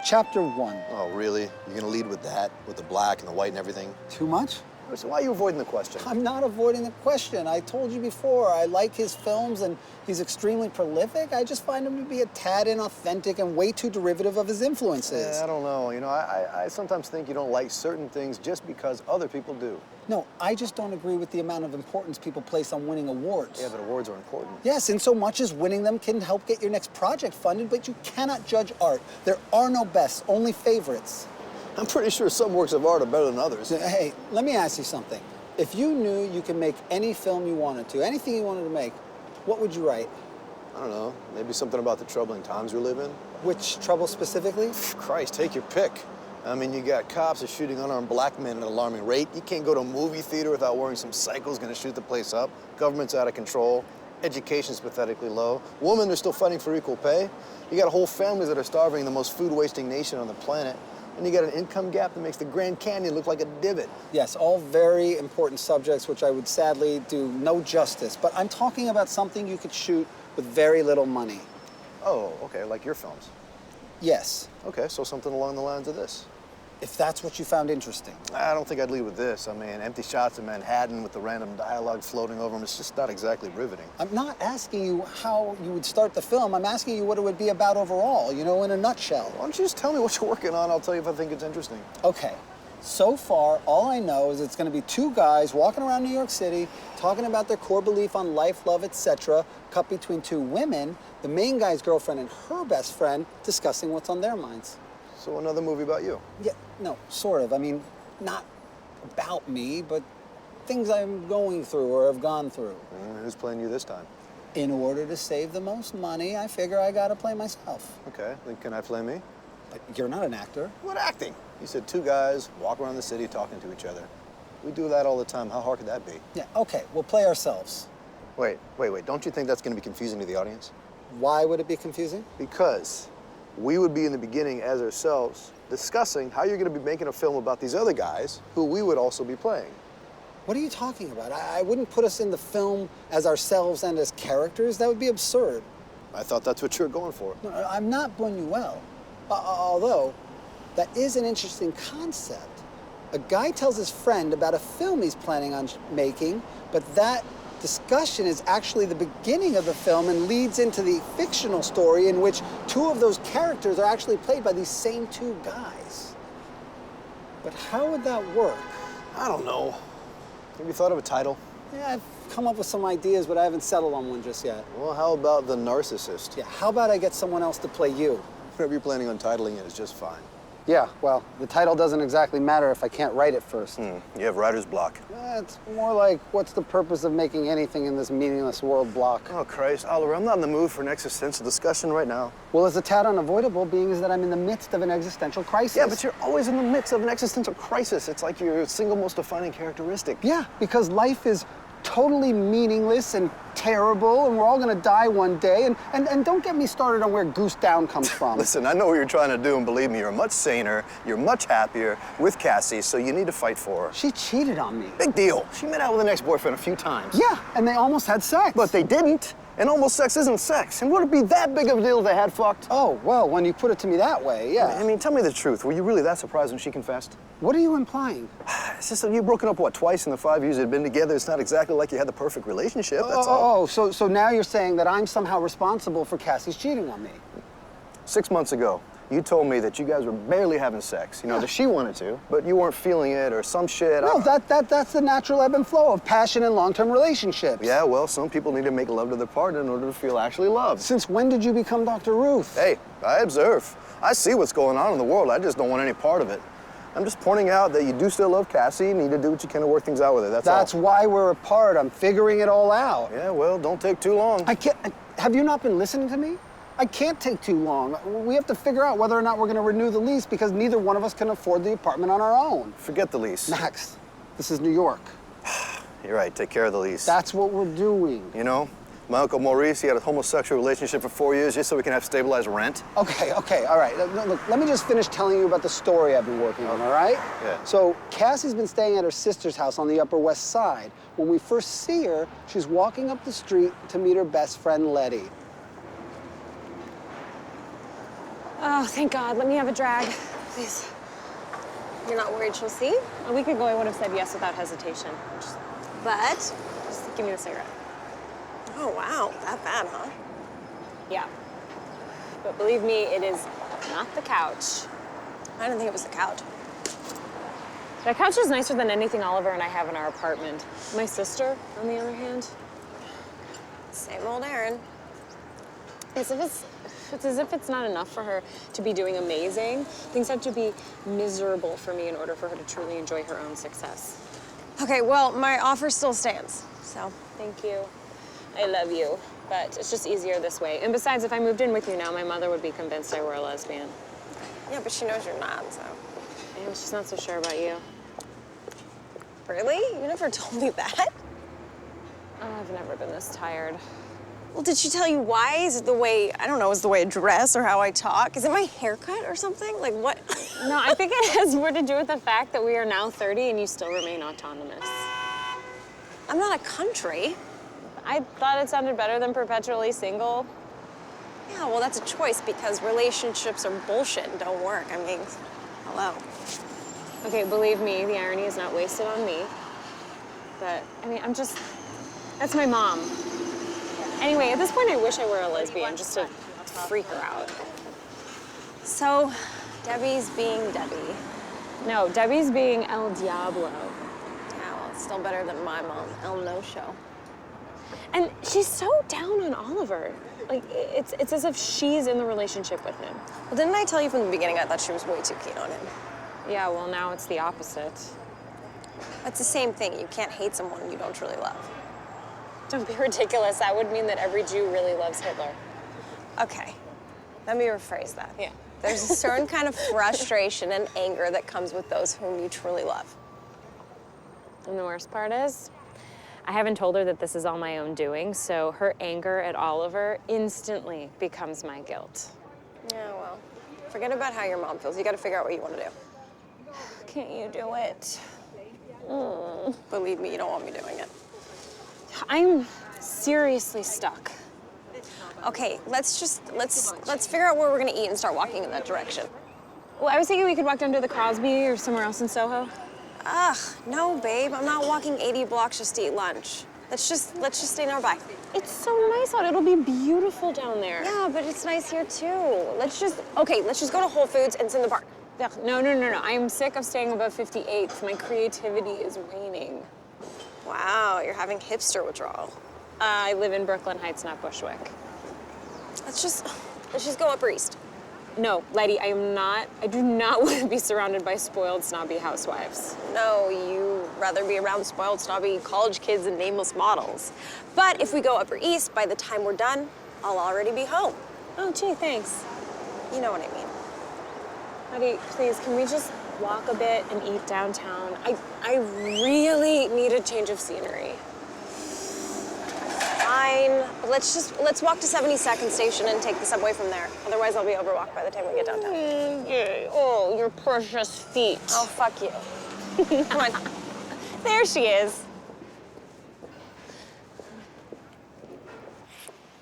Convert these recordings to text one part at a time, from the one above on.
Chapter 1. Oh, really? You're gonna lead with that? With the black and the white and everything? Too much? So why are you avoiding the question? I'm not avoiding the question. I told you before, I like his films and he's extremely prolific. I just find him to be a tad inauthentic and way too derivative of his influences. I don't know. You know, I sometimes think you don't like certain things just because other people do. No, I just don't agree with the amount of importance people place on winning awards. Yeah, but awards are important. Yes, in so much as winning them can help get your next project funded, but you cannot judge art. There are no bests, only favorites. I'm pretty sure some works of art are better than others. Hey, let me ask you something. If you knew you could make any film you wanted to, anything you wanted to make, what would you write? I don't know, maybe something about the troubling times we live in. Which trouble specifically? Christ, take your pick. I mean, you got cops are shooting unarmed black men at an alarming rate. You can't go to a movie theater without worrying some psycho's gonna shoot the place up. Government's out of control. Education's pathetically low. Women are still fighting for equal pay. You got whole families that are starving in the most food-wasting nation on the planet. And you got an income gap that makes the Grand Canyon look like a divot. Yes, all very important subjects, which I would sadly do no justice. But I'm talking about something you could shoot with very little money. Oh, okay, like your films. Yes. Okay, so something along the lines of this. If that's what you found interesting. I don't think I'd lead with this. I mean, empty shots of Manhattan with the random dialogue floating over them, it's just not exactly riveting. I'm not asking you how you would start the film. I'm asking you what it would be about overall, you know, in a nutshell. Why don't you just tell me what you're working on? I'll tell you if I think it's interesting. Okay. So far, all I know is it's going to be two guys walking around New York City, talking about their core belief on life, love, etc., cut between two women, the main guy's girlfriend and her best friend, discussing what's on their minds. So another movie about you? Yeah, no, sort of. I mean, not about me, but things I'm going through or have gone through. Who's playing you this time? In order to save the most money, I figure I gotta play myself. Okay, then can I play me? But you're not an actor. What acting? You said two guys walk around the city talking to each other. We do that all the time. How hard could that be? Yeah, okay, we'll play ourselves. Wait. Don't you think that's gonna be confusing to the audience? Why would it be confusing? Because we would be in the beginning as ourselves discussing how you're gonna be making a film about these other guys who we would also be playing. What are you talking about? I wouldn't put us in the film as ourselves and as characters. That would be absurd. I thought that's what you're going for. No, I'm not Buñuel. Although, that is an interesting concept. A guy tells his friend about a film he's planning on making, but that discussion is actually the beginning of the film and leads into the fictional story in which two of those characters are actually played by these same two guys. But how would that work? I don't know. Have you thought of a title? Yeah, I've come up with some ideas, but I haven't settled on one just yet. Well, how about The Narcissist? Yeah, how about I get someone else to play you? Whatever you're planning on titling it is just fine. Yeah, well, the title doesn't exactly matter if I can't write it first. You have writer's block. It's more like, what's the purpose of making anything in this meaningless world block? Oh, Christ, Oliver, I'm not in the mood for an existential discussion right now. Well, it's a tad unavoidable, being is that I'm in the midst of an existential crisis. Yeah, but you're always in the midst of an existential crisis. It's like your single most defining characteristic. Yeah, because life is totally meaningless and terrible, and we're all gonna die one day, and don't get me started on where Goose Down comes from. Listen, I know what you're trying to do, and believe me, you're much saner, you're much happier with Cassi, so you need to fight for her. She cheated on me. Big deal. She made out with an ex-boyfriend a few times. Yeah, and they almost had sex. But they didn't. And almost sex isn't sex. And would it be that big of a deal if they had fucked? Oh, well, when you put it to me that way, yeah. I mean, tell me the truth. Were you really that surprised when she confessed? What are you implying? It's just that you've broken up, what, twice in the 5 years you'd been together. It's not exactly like you had the perfect relationship, that's all. So now you're saying that I'm somehow responsible for Cassie's cheating on me. 6 months ago, you told me that you guys were barely having sex. You know, that she wanted to, but you weren't feeling it or some shit. No, that's the natural ebb and flow of passion in long-term relationships. Yeah, well, some people need to make love to their partner in order to feel actually loved. Since when did you become Dr. Ruth? Hey, I observe. I see what's going on in the world. I just don't want any part of it. I'm just pointing out that you do still love Cassi and need to do what you can to work things out with her, that's all. That's why we're apart. I'm figuring it all out. Yeah, well, don't take too long. I can't... Have you not been listening to me? I can't take too long. We have to figure out whether or not we're going to renew the lease because neither one of us can afford the apartment on our own. Forget the lease. Max, this is New York. You're right, take care of the lease. That's what we're doing. You know, my Uncle Maurice, he had a homosexual relationship for 4 years just so we can have stabilized rent. Okay, all right. Look, let me just finish telling you about the story I've been working on, all right? Yeah. So, Cassie's been staying at her sister's house on the Upper West Side. When we first see her, she's walking up the street to meet her best friend, Letty. Oh, thank God. Let me have a drag, please. You're not worried she'll see? A week ago, I would have said yes without hesitation. But? Just give me the cigarette. Oh, wow. That bad, huh? Yeah. But believe me, it is not the couch. I didn't think it was the couch. That couch is nicer than anything Oliver and I have in our apartment. My sister, on the other hand. Same old Erin. It's as if it's not enough for her to be doing amazing. Things have to be miserable for me in order for her to truly enjoy her own success. Okay, well, my offer still stands, so. Thank you. I love you, but it's just easier this way. And besides, if I moved in with you now, my mother would be convinced I were a lesbian. Yeah, but she knows you're not, so. And she's not so sure about you. Really? You never told me that? Oh, I've never been this tired. Well, did she tell you why? Is it the way, I don't know, is it the way I dress or how I talk? Is it my haircut or something? Like, what? No, I think it has more to do with the fact that we are now 30 and you still remain autonomous. I'm not a country. I thought it sounded better than perpetually single. Yeah, well, that's a choice because relationships are bullshit and don't work. I mean, hello. Okay, believe me, the irony is not wasted on me. But, I mean, that's my mom. Anyway, at this point, I wish I were a lesbian just to freak her out. So, Debbie's being Debbie. No, Debbie's being El Diablo. Yeah, well, it's still better than my mom, El No-Show. And she's so down on Oliver. Like, it's as if she's in the relationship with him. Well, didn't I tell you from the beginning I thought she was way too keen on him? Yeah, well, now it's the opposite. It's the same thing. You can't hate someone you don't truly love. Don't be ridiculous. That would mean that every Jew really loves Hitler. Okay, let me rephrase that. Yeah. There's a certain kind of frustration and anger that comes with those whom you truly love. And the worst part is, I haven't told her that this is all my own doing, so her anger at Oliver instantly becomes my guilt. Yeah, well, forget about how your mom feels. You gotta figure out what you want to do. Can't you do it? Believe me, you don't want me doing it. I'm seriously stuck. Okay, let's figure out where we're gonna eat and start walking in that direction. Well, I was thinking we could walk down to the Crosby or somewhere else in Soho. Ugh, no, babe. I'm not walking 80 blocks just to eat lunch. Let's just stay nearby. It's so nice out. It'll be beautiful down there. Yeah, but it's nice here too. Let's just go to Whole Foods and sit in the park. No. I'm sick of staying above 58th. My creativity is waning. Wow, you're having hipster withdrawal. I live in Brooklyn Heights, not Bushwick. Let's just go Upper East. No, Letty, I do not want to be surrounded by spoiled, snobby housewives. No, you rather be around spoiled, snobby college kids and nameless models. But if we go Upper East, by the time we're done, I'll already be home. Oh, gee, thanks. You know what I mean. Letty, please, can we just walk a bit and eat downtown? I really need a change of scenery. Fine, but let's walk to 72nd Station and take the subway from there. Otherwise, I'll be overwalked by the time we get downtown. Oh, your precious feet. Oh, fuck you. Come on. There she is.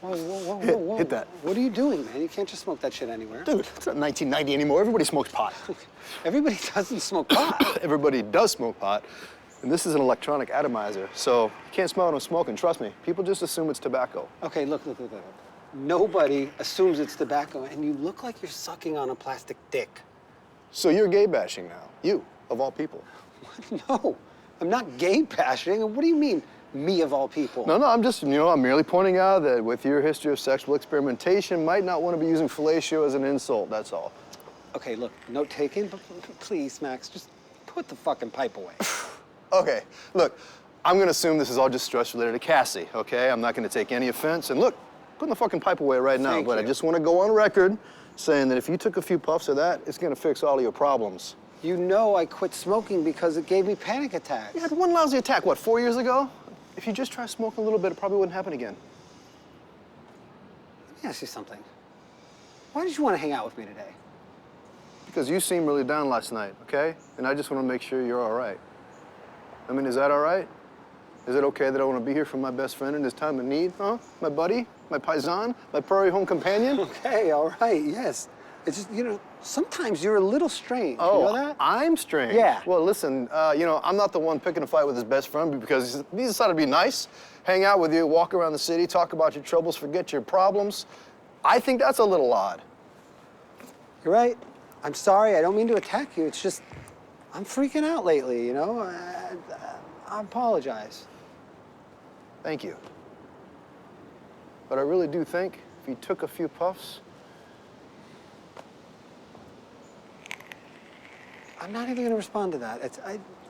Whoa. Hit that. What are you doing, man? You can't just smoke that shit anywhere. Dude, it's not 1990 anymore. Everybody smokes pot. Everybody doesn't smoke pot. Everybody does smoke pot. And this is an electronic atomizer, so you can't smell it when smoking. Trust me, people just assume it's tobacco. Okay, look. Nobody assumes it's tobacco, and you look like you're sucking on a plastic dick. So you're gay bashing now. You, of all people. No, I'm not gay bashing. What do you mean, me of all people? No, I'm just, I'm merely pointing out that with your history of sexual experimentation, might not want to be using fellatio as an insult, that's all. Okay, look, note taken, but please, Max, just put the fucking pipe away. Okay, look, I'm gonna assume this is all just stress related to Cassie, okay? I'm not gonna take any offense. And look, putting the fucking pipe away right now, but I just wanna go on record saying that if you took a few puffs of that, it's gonna fix all of your problems. You know I quit smoking because it gave me panic attacks. You had one lousy attack, what, 4 years ago? If you just try smoking a little bit, it probably wouldn't happen again. Let me ask you something. Why did you want to hang out with me today? Because you seemed really down last night, okay? And I just wanna make sure you're all right. I mean, is that all right? Is it okay that I want to be here for my best friend in his time of need, huh? My buddy, my paisan, my prairie home companion? Okay, all right, yes. It's just, you know, sometimes you're a little strange. Oh, you know that? I'm strange. Yeah. Well, listen, you know, I'm not the one picking a fight with his best friend because he decided to be nice, hang out with you, walk around the city, talk about your troubles, forget your problems. I think that's a little odd. You're right. I'm sorry. I don't mean to attack you. It's just, I'm freaking out lately, you know? I apologize. Thank you. But I really do think if you took a few puffs, I'm not even going to respond to that.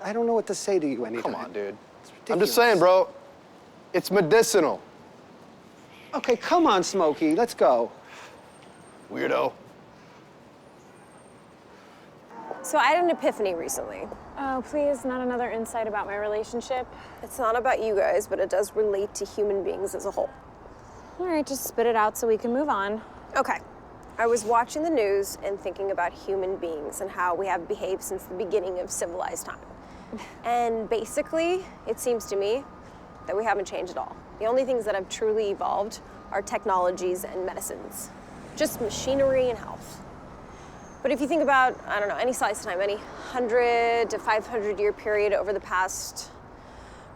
I don't know what to say to you anytime. come on, dude. It's I'm ridiculous. just saying, bro, it's medicinal. Okay, come on, Smokey. Let's go. Weirdo. So I had an epiphany recently. Oh, please, not another insight about my relationship. It's not about you guys, but it does relate to human beings as a whole. All right, just spit it out so we can move on. Okay. I was watching the news and thinking about human beings and how we have behaved since the beginning of civilized time. And basically, it seems to me that we haven't changed at all. The only things that have truly evolved are technologies and medicines. Just machinery and health. But if you think about, I don't know, any slice of time, any 100 to 500 year period over the past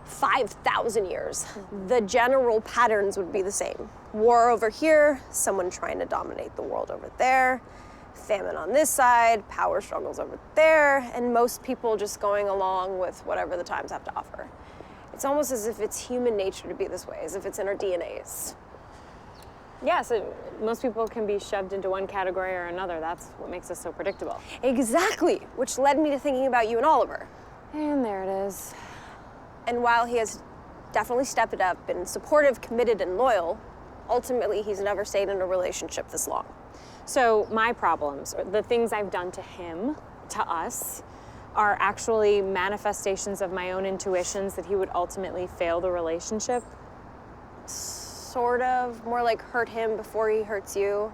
5,000 years, the general patterns would be the same. War over here, someone trying to dominate the world over there, famine on this side, power struggles over there, and most people just going along with whatever the times have to offer. It's almost as if it's human nature to be this way, as if it's in our DNAs. Yeah, so most people can be shoved into one category or another. That's what makes us so predictable. Exactly, which led me to thinking about you and Oliver. And there it is. And while he has definitely stepped it up, been supportive, committed, and loyal, ultimately he's never stayed in a relationship this long. So my problems, or the things I've done to him, to us, are actually manifestations of my own intuitions that he would ultimately fail the relationship. Sort of, more like hurt him before he hurts you.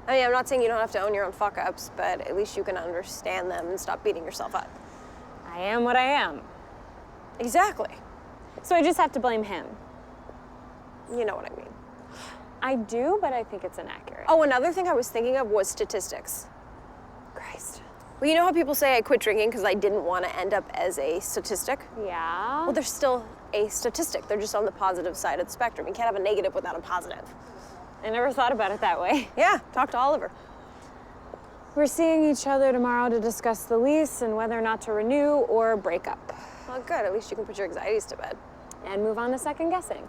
I mean, I'm not saying you don't have to own your own fuck-ups, but at least you can understand them and stop beating yourself up. I am what I am. Exactly. So I just have to blame him. You know what I mean. I do, but I think it's inaccurate. Oh, another thing I was thinking of was statistics. Christ. Well, you know how people say I quit drinking because I didn't want to end up as a statistic? Yeah? Well, they're still a statistic. They're just on the positive side of the spectrum. You can't have a negative without a positive. I never thought about it that way. Yeah, talk to Oliver. We're seeing each other tomorrow to discuss the lease and whether or not to renew or break up. Well, good. At least you can put your anxieties to bed. And move on to second guessing.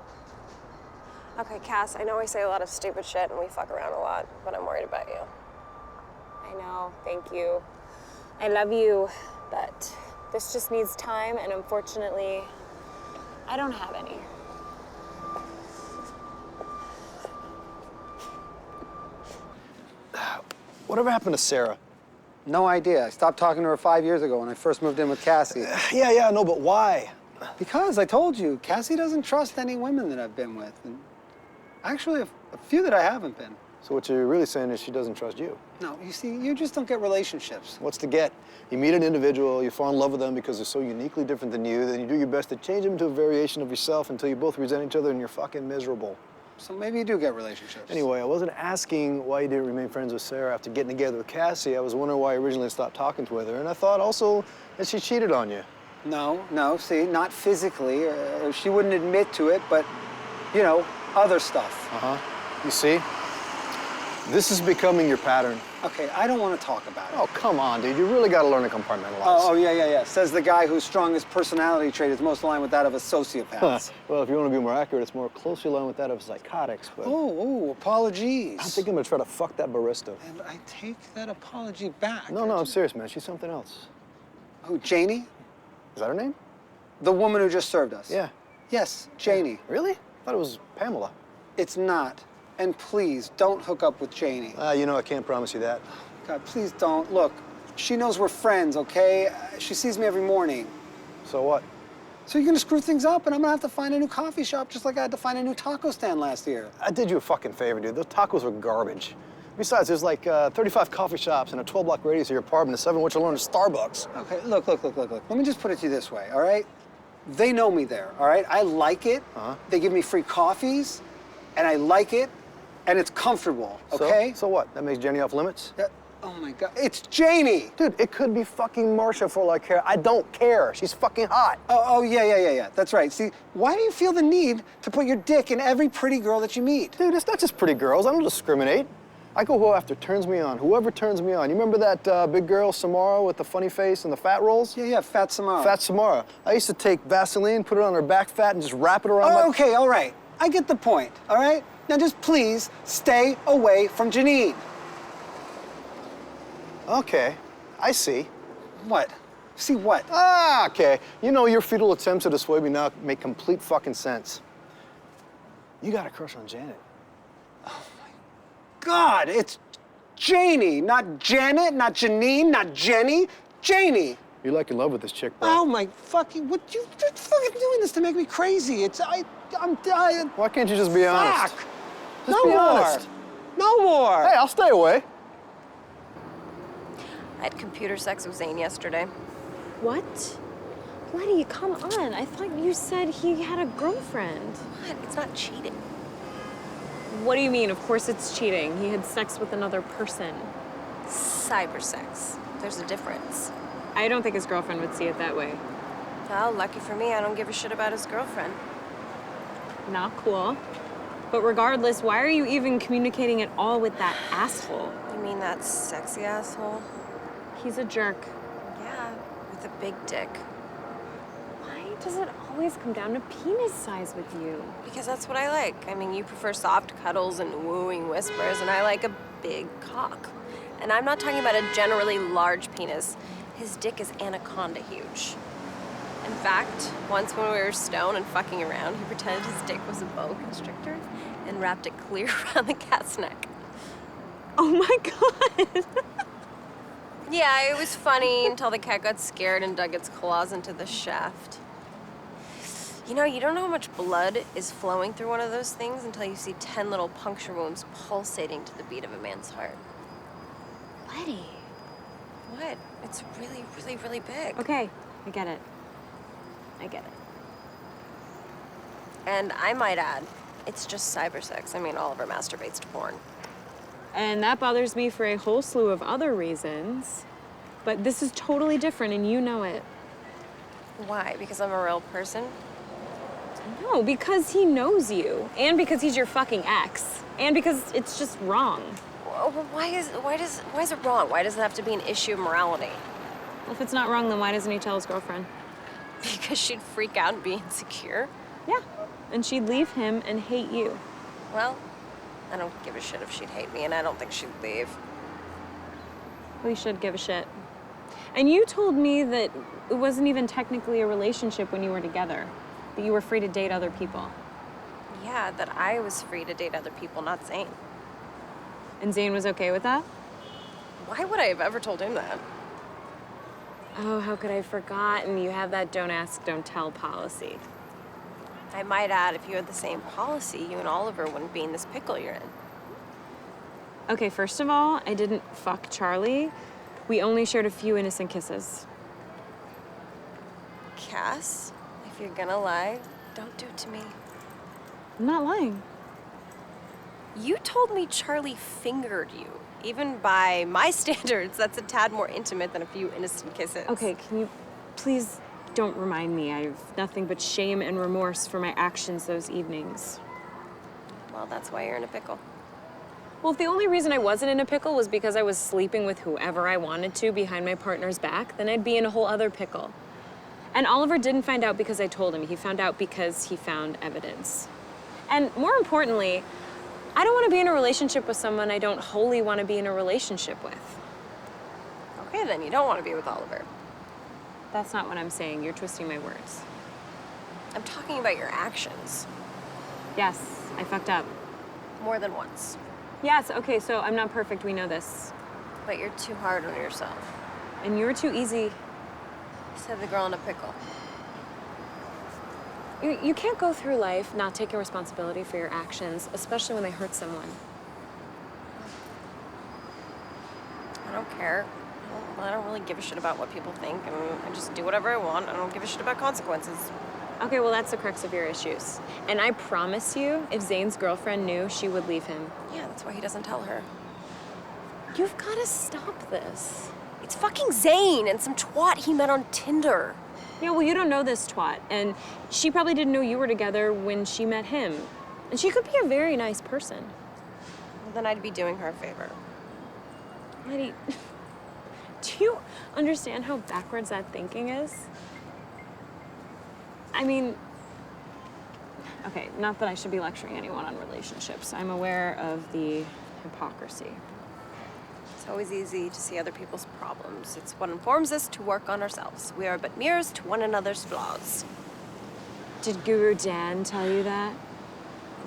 Okay, Cass, I know I say a lot of stupid shit and we fuck around a lot, but I'm worried about you. I know, thank you. I love you, but this just needs time, and unfortunately, I don't have any. Whatever happened to Sarah? No idea. I stopped talking to her 5 years ago when I first moved in with Cassie. Yeah, I know, but why? Because I told you, Cassie doesn't trust any women that I've been with. And actually, a few that I haven't been. So what you're really saying is she doesn't trust you. No, you see, you just don't get relationships. What's to get? You meet an individual, you fall in love with them because they're so uniquely different than you, then you do your best to change them into a variation of yourself until you both resent each other and you're fucking miserable. So maybe you do get relationships. Anyway, I wasn't asking why you didn't remain friends with Sarah after getting together with Cassie. I was wondering why you originally stopped talking to her, and I thought also that she cheated on you. No, see, not physically, or she wouldn't admit to it, but, you know, other stuff. You see? This is becoming your pattern. Okay, I don't want to talk about it. Oh, come on, dude. You really got to learn to compartmentalize. Oh, yeah. Says the guy whose strongest personality trait is most aligned with that of a sociopath. Well, if you want to be more accurate, it's more closely aligned with that of psychotics, but... Oh, apologies. I think I'm going to try to fuck that barista. And I take that apology back. No, I'm serious, man. She's something else. Who, Janie? Is that her name? The woman who just served us. Yeah. Yes, Janie. Really? I thought it was Pamela. It's not. And please, don't hook up with Janie. You know, I can't promise you that. God, please don't. Look, she knows we're friends, okay? She sees me every morning. So what? So you're gonna screw things up, and I'm gonna have to find a new coffee shop just like I had to find a new taco stand last year. I did you a fucking favor, dude. Those tacos were garbage. Besides, there's like 35 coffee shops in a 12-block radius of your apartment, and 7 of which alone is Starbucks. Okay, look. Let me just put it to you this way, all right? They know me there, all right? I like it. They give me free coffees, and I like it, and it's comfortable, okay? So what? That makes Jenny off limits? Oh my God, it's Janie! Dude, it could be fucking Marsha for all I care. I don't care. She's fucking hot. Oh, yeah. That's right. See, why do you feel the need to put your dick in every pretty girl that you meet? Dude, it's not just pretty girls. I don't discriminate. I go who after turns me on, whoever turns me on. You remember that big girl, Samara, with the funny face and the fat rolls? Yeah, Fat Samara. Fat Samara. I used to take Vaseline, put it on her back fat, and just wrap it around my... Okay, all right. I get the point, all right? Now just please stay away from Janine. Okay, I see. What? See what? Ah, okay. You know, your futile attempts to dissuade me now make complete fucking sense. You got a crush on Janet. God, it's Janie, not Janet, not Janine, not Jenny, Janie. You're like in love with this chick, bro. Oh my fucking, what you're fucking doing this to make me crazy. I'm dying. Why can't you just be honest? Fuck. Just No be more. honest. No more. Hey, I'll stay away. I had computer sex with Zane yesterday. What? Letty, come on. I thought you said he had a girlfriend. What? It's not cheating. What do you mean? Of course it's cheating. He had sex with another person. Cyber sex. There's a difference. I don't think his girlfriend would see it that way. Well, lucky for me, I don't give a shit about his girlfriend. Not cool. But regardless, why are you even communicating at all with that asshole? You mean that sexy asshole? He's a jerk. Yeah, with a big dick. Why does it always come down to penis size with you? Because that's what I like. I mean, you prefer soft cuddles and wooing whispers, and I like a big cock. And I'm not talking about a generally large penis. His dick is anaconda huge. In fact, once when we were stoned and fucking around, he pretended his dick was a boa constrictor and wrapped it clear around the cat's neck. Oh my God. Yeah, it was funny until the cat got scared and dug its claws into the shaft. You know, you don't know how much blood is flowing through one of those things until you see 10 little puncture wounds pulsating to the beat of a man's heart. Letty. What? It's really, really, really big. Okay, I get it. I get it. And I might add, it's just cyber sex. I mean, Oliver masturbates to porn. And that bothers me for a whole slew of other reasons. But this is totally different, and you know it. Why? Because I'm a real person? No, because he knows you. And because he's your fucking ex. And because it's just wrong. Well, why is it wrong? Why does it have to be an issue of morality? Well, if it's not wrong, then why doesn't he tell his girlfriend? Because she'd freak out and be insecure? Yeah, and she'd leave him and hate you. Well, I don't give a shit if she'd hate me, and I don't think she'd leave. We should give a shit. And you told me that it wasn't even technically a relationship when you were together, that you were free to date other people. Yeah, that I was free to date other people, not Zane. And Zane was okay with that? Why would I have ever told him that? Oh, how could I have forgotten? You have that don't ask, don't tell policy. I might add, if you had the same policy, you and Oliver wouldn't be in this pickle you're in. Okay, first of all, I didn't fuck Charlie. We only shared a few innocent kisses. Cass, if you're gonna lie, don't do it to me. I'm not lying. You told me Charlie fingered you. Even by my standards, that's a tad more intimate than a few innocent kisses. Okay, can you please don't remind me? I have nothing but shame and remorse for my actions those evenings. Well, that's why you're in a pickle. Well, if the only reason I wasn't in a pickle was because I was sleeping with whoever I wanted to behind my partner's back, then I'd be in a whole other pickle. And Oliver didn't find out because I told him. He found out because he found evidence. And more importantly, I don't want to be in a relationship with someone I don't wholly want to be in a relationship with. Okay, then you don't want to be with Oliver. That's not what I'm saying. You're twisting my words. I'm talking about your actions. Yes, I fucked up. More than once. Yes, okay, so I'm not perfect. We know this. But you're too hard on yourself. And you're too easy. Said the girl in a pickle. You can't go through life not taking responsibility for your actions, especially when they hurt someone. I don't care. I don't really give a shit about what people think, and I just do whatever I want. I don't give a shit about consequences. Okay, well, that's the crux of your issues. And I promise you, if Zane's girlfriend knew, she would leave him. Yeah, that's why he doesn't tell her. You've got to stop this. It's fucking Zane and some twat he met on Tinder. Yeah, well, you don't know this twat, and she probably didn't know you were together when she met him. And she could be a very nice person. Well, then I'd be doing her a favor. Letty, do you understand how backwards that thinking is? I mean, okay, not that I should be lecturing anyone on relationships. I'm aware of the hypocrisy. It's always easy to see other people's problems. It's what informs us to work on ourselves. We are but mirrors to one another's flaws. Did Guru Dan tell you that?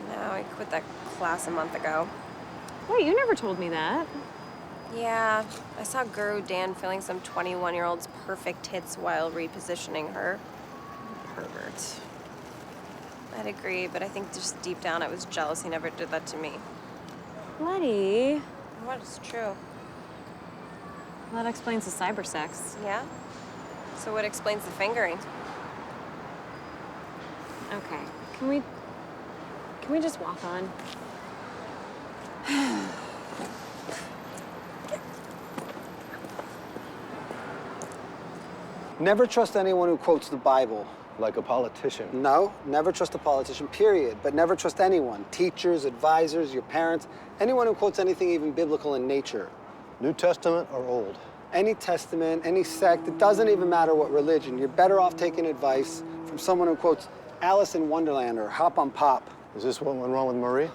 No, I quit that class a month ago. Wait, you never told me that. Yeah, I saw Guru Dan filling some 21-year-old's perfect hits while repositioning her. Pervert. I'd agree, but I think just deep down I was jealous he never did that to me. Letty. What is true? That explains the cyber sex. Yeah? So what explains the fingering? Okay, can we just walk on? Never trust anyone who quotes the Bible. Like a politician. No, never trust a politician, period. But never trust anyone. Teachers, advisors, your parents, anyone who quotes anything even biblical in nature. New Testament or Old? Any testament, any sect, it doesn't even matter what religion. You're better off taking advice from someone who quotes Alice in Wonderland or Hop on Pop. Is this what went wrong with Marie?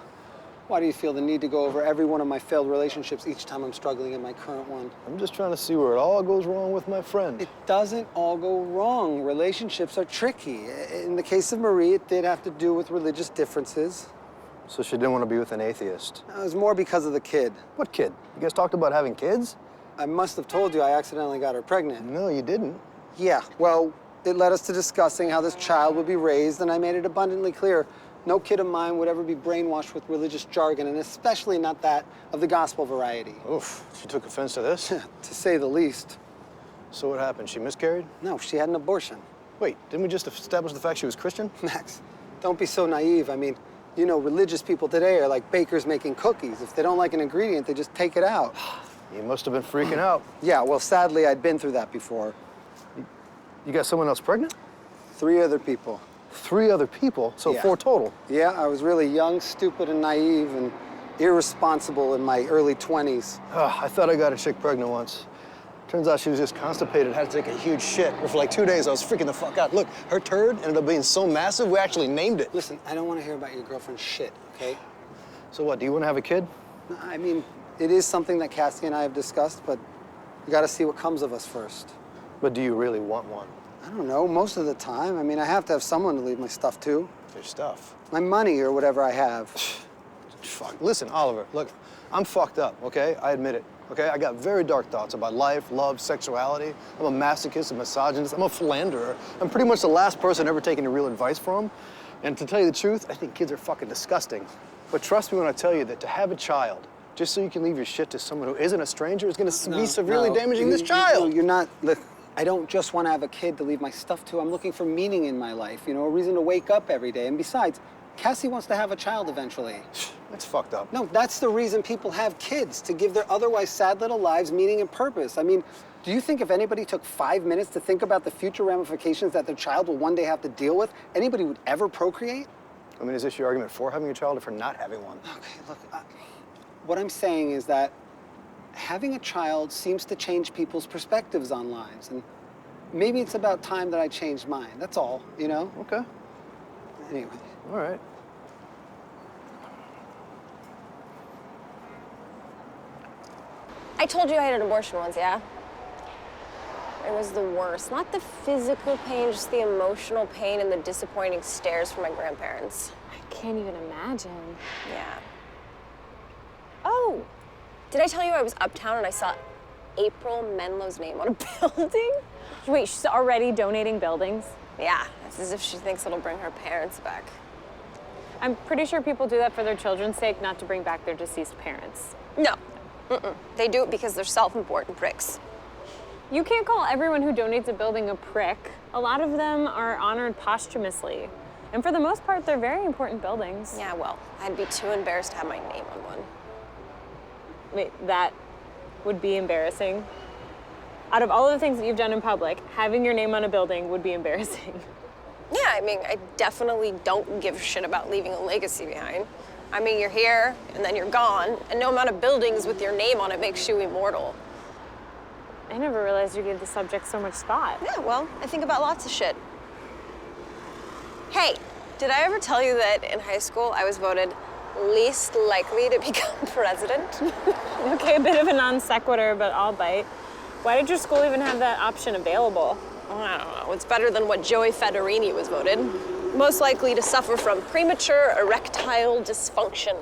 Why do you feel the need to go over every one of my failed relationships each time I'm struggling in my current one? I'm just trying to see where it all goes wrong with my friend. It doesn't all go wrong. Relationships are tricky. In the case of Marie, it did have to do with religious differences. So she didn't want to be with an atheist. It was more because of the kid. What kid? You guys talked about having kids? I must have told you I accidentally got her pregnant. No, you didn't. Yeah, well, it led us to discussing how this child would be raised, and I made it abundantly clear no kid of mine would ever be brainwashed with religious jargon, and especially not that of the gospel variety. Oof, she took offense to this? To say the least. So what happened? She miscarried? No, she had an abortion. Wait, didn't we just establish the fact she was Christian? Max, don't be so naive. I mean, you know, religious people today are like bakers making cookies. If they don't like an ingredient, they just take it out. You must have been freaking out. Yeah, well, sadly, I'd been through that before. You got someone else pregnant? 3 other people. 3 other people? So Yeah. 4 total? Yeah, I was really young, stupid, and naive, and irresponsible in my early 20s. I thought I got a chick pregnant once. Turns out she was just constipated, had to take a huge shit. For like 2 days, I was freaking the fuck out. Look, her turd ended up being so massive, we actually named it. Listen, I don't want to hear about your girlfriend's shit, okay? So what, do you want to have a kid? I mean, it is something that Cassi and I have discussed, but we got to see what comes of us first. But do you really want one? I don't know, most of the time. I mean, I have to have someone to leave my stuff to. Your stuff. My money or whatever I have. Fuck. Listen, Oliver, look, I'm fucked up, okay? I admit it, okay? I got very dark thoughts about life, love, sexuality. I'm a masochist, a misogynist, I'm a philanderer. I'm pretty much the last person ever taking real advice from. And to tell you the truth, I think kids are fucking disgusting. But trust me when I tell you that to have a child, just so you can leave your shit to someone who isn't a stranger, is gonna be severely damaging this child. No, you're not, look, I don't just want to have a kid to leave my stuff to. I'm looking for meaning in my life, you know, a reason to wake up every day. And besides, Cassi wants to have a child eventually. That's fucked up. No, that's the reason people have kids, to give their otherwise sad little lives meaning and purpose. I mean, do you think if anybody took 5 minutes to think about the future ramifications that their child will one day have to deal with, anybody would ever procreate? I mean, is this your argument for having a child or for not having one? Okay, look, what I'm saying is that having a child seems to change people's perspectives on lives, and maybe it's about time that I changed mine. That's all, you know? Okay. Anyway. All right. I told you I had an abortion once, yeah? It was the worst. Not the physical pain, just the emotional pain and the disappointing stares from my grandparents. I can't even imagine. Yeah. Oh, did I tell you I was uptown and I saw April Menlo's name on a building? Wait, she's already donating buildings? Yeah, it's as if she thinks it'll bring her parents back. I'm pretty sure people do that for their children's sake, not to bring back their deceased parents. No, they do it because they're self-important pricks. You can't call everyone who donates a building a prick. A lot of them are honored posthumously. And for the most part, they're very important buildings. Yeah, well, I'd be too embarrassed to have my name on one. Wait, that would be embarrassing. Out of all of the things that you've done in public, having your name on a building would be embarrassing. Yeah, I mean, I definitely don't give a shit about leaving a legacy behind. I mean, you're here, and then you're gone, and no amount of buildings with your name on it makes you immortal. I never realized you gave the subject so much thought. Yeah, well, I think about lots of shit. Hey, did I ever tell you that in high school I was voted least likely to become president? Okay, a bit of a non sequitur, but I'll bite. Why did your school even have that option available? I don't know. It's better than what Joey Federini was voted. Most likely to suffer from premature erectile dysfunction.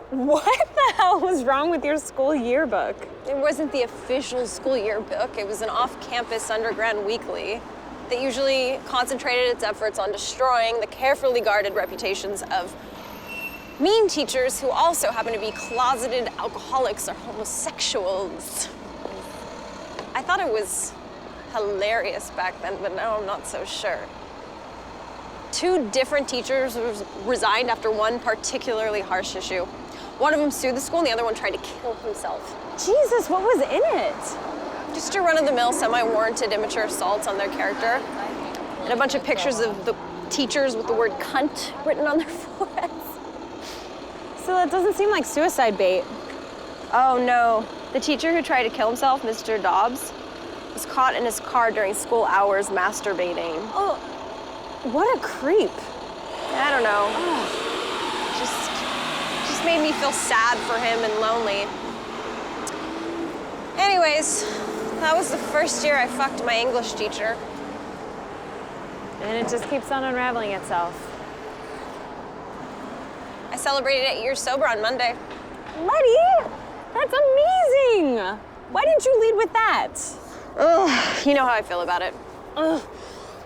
What the hell was wrong with your school yearbook? It wasn't the official school yearbook. It was an off-campus underground weekly that usually concentrated its efforts on destroying the carefully guarded reputations of mean teachers who also happen to be closeted alcoholics or homosexuals. I thought it was hilarious back then, but now I'm not so sure. 2 different teachers resigned after one particularly harsh issue. One of them sued the school and the other one tried to kill himself. Jesus, what was in it? Just a run-of-the-mill, semi-warranted immature assaults on their character. And a bunch of pictures of the teachers with the word cunt written on their foreheads. So that doesn't seem like suicide bait. Oh no, the teacher who tried to kill himself, Mr. Dobbs, was caught in his car during school hours masturbating. Oh, what a creep. I don't know. Just made me feel sad for him and lonely. Anyways, that was the first year I fucked my English teacher. And it just keeps on unraveling itself. I celebrated 8 years sober on Monday. Letty, that's amazing. Why didn't you lead with that? Ugh, you know how I feel about it. Ugh,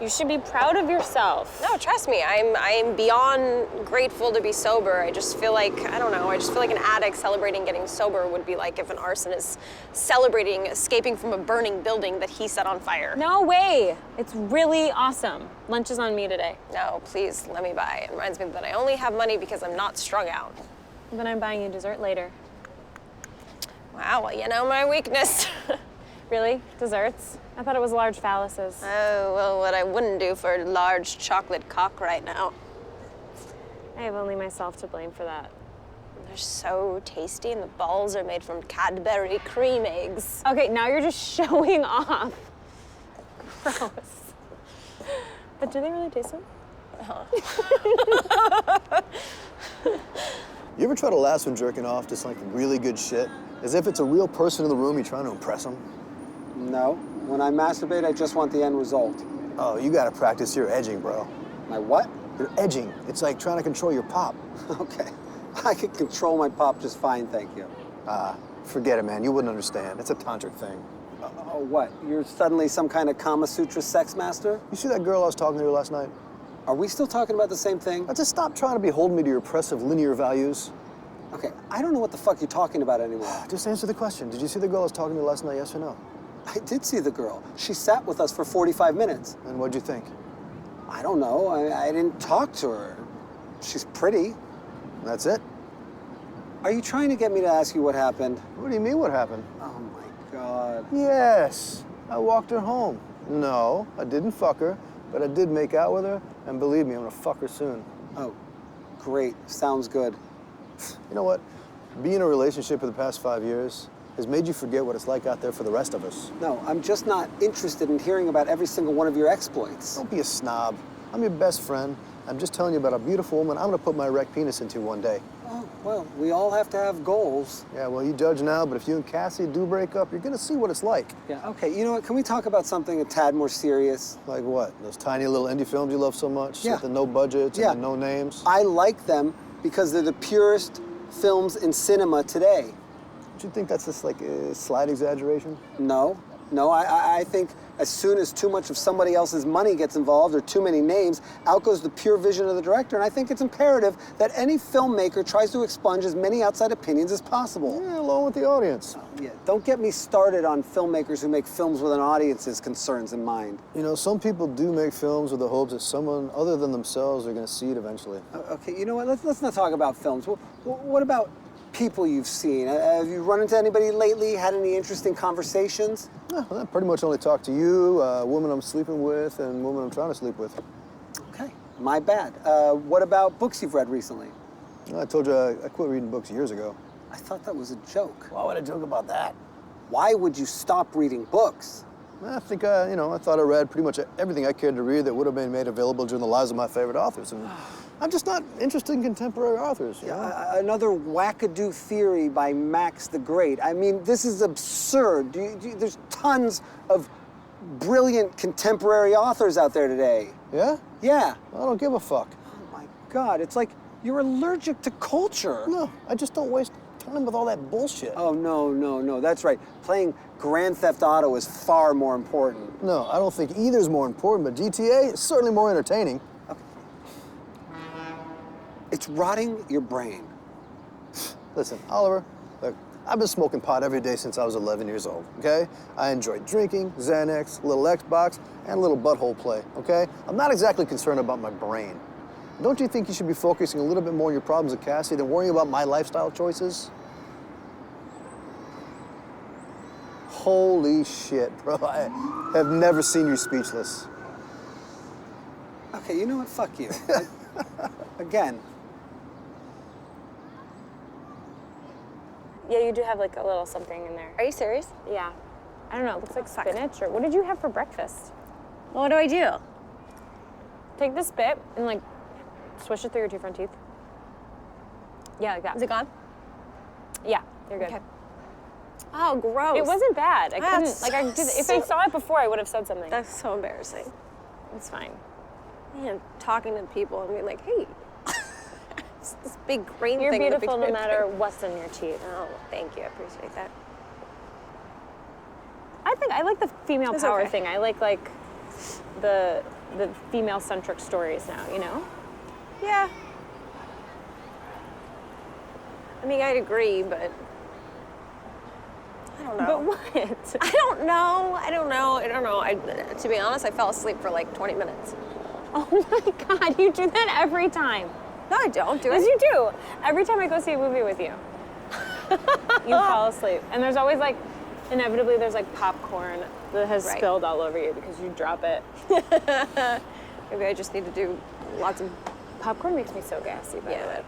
you should be proud of yourself. No, trust me, I am beyond grateful to be sober. I just feel like, I don't know, I just feel like an addict celebrating getting sober would be like if an arsonist celebrating escaping from a burning building that he set on fire. No way. It's really awesome. Lunch is on me today. No, please, let me buy. It reminds me that I only have money because I'm not strung out. Then I'm buying you dessert later. Wow, well, you know my weakness. Really? Desserts? I thought it was large phalluses. Oh, well, what I wouldn't do for a large chocolate cock right now. I have only myself to blame for that. They're so tasty, and the balls are made from Cadbury cream eggs. Okay, now you're just showing off. Gross. But do they really taste them? You ever try to last when jerking off just like really good shit? As if it's a real person in the room, you're trying to impress them? No. When I masturbate, I just want the end result. Oh, you gotta practice your edging, bro. My what? Your edging. It's like trying to control your pop. Okay. I can control my pop just fine, thank you. Forget it, man. You wouldn't understand. It's a tantric thing. Oh, what? You're suddenly some kind of Kama Sutra sex master? You see that girl I was talking to last night? Are we still talking about the same thing? Just stop trying to be holding me to your oppressive linear values. Okay, I don't know what the fuck you're talking about anymore. Just answer the question. Did you see the girl I was talking to last night, yes or no? I did see the girl. She sat with us for 45 minutes. And what'd you think? I don't know. I didn't talk to her. She's pretty. That's it? Are you trying to get me to ask you what happened? What do you mean, what happened? Oh my God. Yes, I walked her home. No, I didn't fuck her, but I did make out with her, and believe me, I'm gonna fuck her soon. Oh, great. Sounds good. You know what? Being in a relationship for the past 5 years has made you forget what it's like out there for the rest of us. No, I'm just not interested in hearing about every single one of your exploits. Don't be a snob. I'm your best friend. I'm just telling you about a beautiful woman I'm gonna put my erect penis into one day. Oh, well, we all have to have goals. Yeah, well, you judge now, but if you and Cassie do break up, you're gonna see what it's like. Yeah, okay, you know what? Can we talk about something a tad more serious? Like what? Those tiny little indie films you love so much? Yeah. With the no budgets and the no names? I like them because they're the purest films in cinema today. Don't you think that's just like a slight exaggeration? No, I think as soon as too much of somebody else's money gets involved or too many names, out goes the pure vision of the director. And I think it's imperative that any filmmaker tries to expunge as many outside opinions as possible. Yeah, along with the audience. Yeah, don't get me started on filmmakers who make films with an audience's concerns in mind. You know, some people do make films with the hopes that someone other than themselves are going to see it eventually. Okay, you know what? Let's not talk about films. What about people you've seen? Have you run into anybody lately? Had any interesting conversations? Well, I pretty much only talk to you, woman I'm sleeping with, and woman I'm trying to sleep with. Okay, my bad. What about books you've read recently? Well, I told you I quit reading books years ago. I thought that was a joke. Why would I joke about that? Why would you stop reading books? I think, I thought I read pretty much everything I cared to read that would have been made available during the lives of my favorite authors. And I'm just not interested in contemporary authors, you know? Another wackadoo theory by Max the Great. I mean, this is absurd. There's tons of brilliant contemporary authors out there today. Yeah? Yeah. I don't give a fuck. Oh my God, it's like you're allergic to culture. No, I just don't waste time with all that bullshit. Oh, no, that's right. Playing Grand Theft Auto is far more important. No, I don't think either's more important, but GTA is certainly more entertaining. Okay. It's rotting your brain. Listen, Oliver, look, I've been smoking pot every day since I was 11 years old, okay? I enjoy drinking, Xanax, a little Xbox, and a little butthole play, okay? I'm not exactly concerned about my brain. Don't you think you should be focusing a little bit more on your problems with Cassie than worrying about my lifestyle choices? Holy shit, bro. I have never seen you speechless. Okay, you know what? Fuck you. Again. Yeah, you do have like a little something in there. Are you serious? Yeah. I don't know, it looks like spinach or what did you have for breakfast? What do I do? Take this bit and like swish it through your two front teeth. Yeah, like that. Is it gone? Yeah, you're good. Okay. Oh, gross. It wasn't bad. I couldn't, That's like I did, if I saw it before, I would have said something. That's so embarrassing. It's fine. Man, talking to people and being like, hey, it's this big green You're thing. in the beautiful no big matter thing. what's in your teeth. Oh, thank you. I appreciate that. I like the female It's power okay. thing. I like the female-centric stories now, you know? Yeah. I mean, I'd agree, but I don't know. But what? I don't know. To be honest, I fell asleep for like 20 minutes. Oh my God, you do that every time. No, I don't do Yes, it. you do. Every time I go see a movie with you, you fall asleep. And there's always like, inevitably there's like popcorn that has Right. spilled all over you because you drop it. Maybe I just need to do lots of, Popcorn makes me so gassy, by the yeah. way.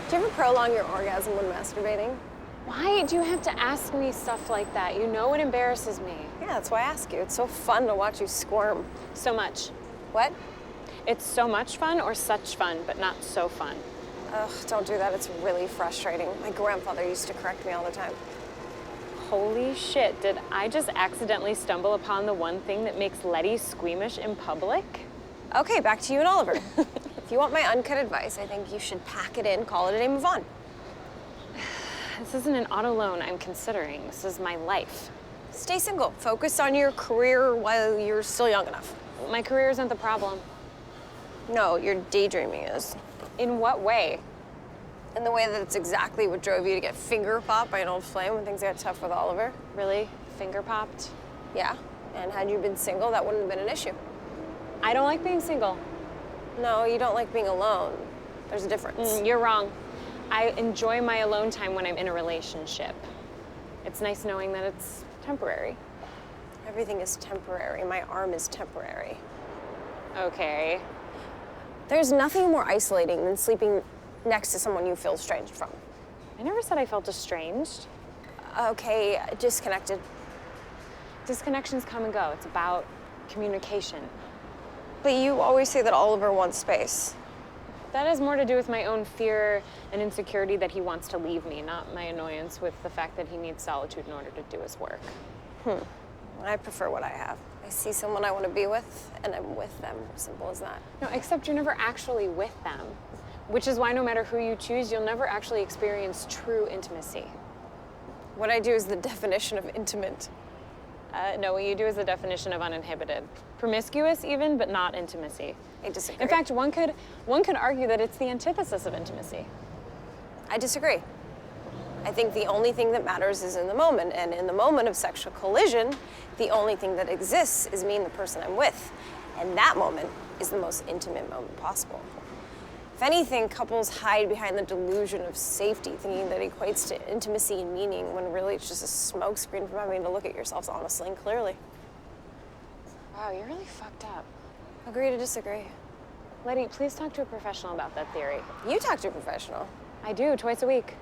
Do you ever prolong your orgasm when masturbating? Why do you have to ask me stuff like that? You know it embarrasses me. Yeah, that's why I ask you. It's so fun to watch you squirm. So much. What? It's so much fun or such fun, but not so fun. Ugh, don't do that. It's really frustrating. My grandfather used to correct me all the time. Holy shit, did I just accidentally stumble upon the one thing that makes Letty squeamish in public? Okay, back to you and Oliver. If you want my uncut advice, I think you should pack it in, call it a day, move on. This isn't an auto loan I'm considering. This is my life. Stay single. Focus on your career while you're still young enough. My career isn't the problem. No, your daydreaming is. In what way? In the way that it's exactly what drove you to get finger popped by an old flame when things got tough with Oliver. Really? Finger popped? Yeah, and had you been single, that wouldn't have been an issue. I don't like being single. No, you don't like being alone. There's a difference. You're wrong. I enjoy my alone time when I'm in a relationship. It's nice knowing that it's temporary. Everything is temporary. My arm is temporary. Okay. There's nothing more isolating than sleeping next to someone you feel estranged from. I never said I felt estranged. Okay, disconnected. Disconnections come and go. It's about communication. But you always say that Oliver wants space. That has more to do with my own fear and insecurity that he wants to leave me, not my annoyance with the fact that he needs solitude in order to do his work. I prefer what I have. I see someone I want to be with, and I'm with them. Simple as that. No, except you're never actually with them, which is why no matter who you choose, you'll never actually experience true intimacy. What I do is the definition of intimate. No, what you do is the definition of uninhibited. Promiscuous even, but not intimacy. I disagree. In fact, one could argue that it's the antithesis of intimacy. I disagree. I think the only thing that matters is in the moment, and in the moment of sexual collision, the only thing that exists is me and the person I'm with. And that moment is the most intimate moment possible. If anything, couples hide behind the delusion of safety, thinking that equates to intimacy and meaning, when really it's just a smokescreen from having to look at yourselves honestly and clearly. Wow, you're really fucked up. Agree to disagree. Letty, please talk to a professional about that theory. You talk to a professional, I do, twice a week.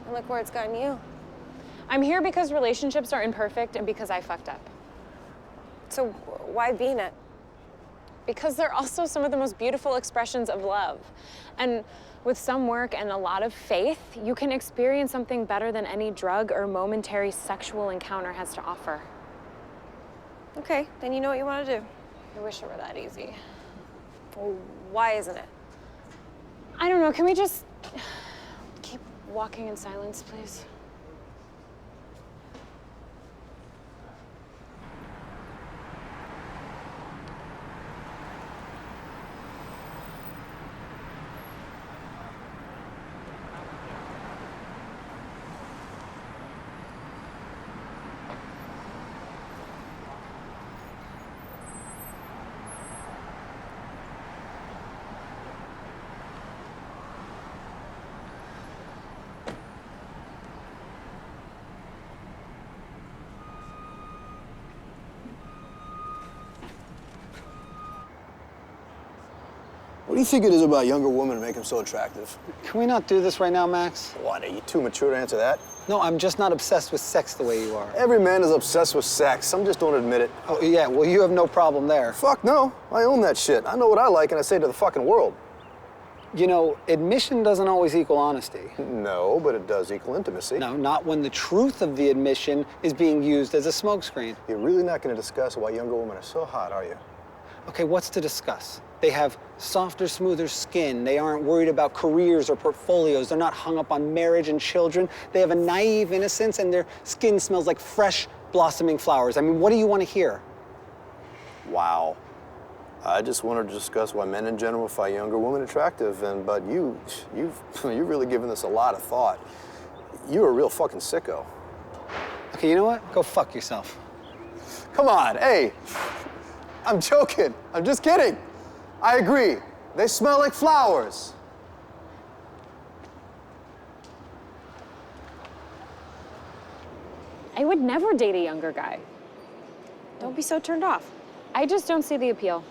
and look where it's gotten you. I'm here because relationships are imperfect and because I fucked up. So why being it? Because they're also some of the most beautiful expressions of love. And with some work and a lot of faith, you can experience something better than any drug or momentary sexual encounter has to offer. Okay, then you know what you want to do. I wish it were that easy. Well, why isn't it? I don't know, can we just keep walking in silence, please? What do you think it is about younger women to make them so attractive? Can we not do this right now, Max? What, are you too mature to answer that? No, I'm just not obsessed with sex the way you are. Every man is obsessed with sex. Some just don't admit it. Oh, yeah, well, you have no problem there. Fuck no. I own that shit. I know what I like, and I say it to the fucking world. You know, admission doesn't always equal honesty. No, but it does equal intimacy. No, not when the truth of the admission is being used as a smokescreen. You're really not going to discuss why younger women are so hot, are you? Okay, what's to discuss? They have softer, smoother skin. They aren't worried about careers or portfolios. They're not hung up on marriage and children. They have a naive innocence, and their skin smells like fresh, blossoming flowers. I mean, what do you want to hear? Wow. I just wanted to discuss why men in general find younger women attractive, but you've really given this a lot of thought. You're a real fucking sicko. Okay, you know what? Go fuck yourself. Come on, hey. I'm joking. I'm just kidding. I agree. They smell like flowers. I would never date a younger guy. Don't be so turned off. I just don't see the appeal.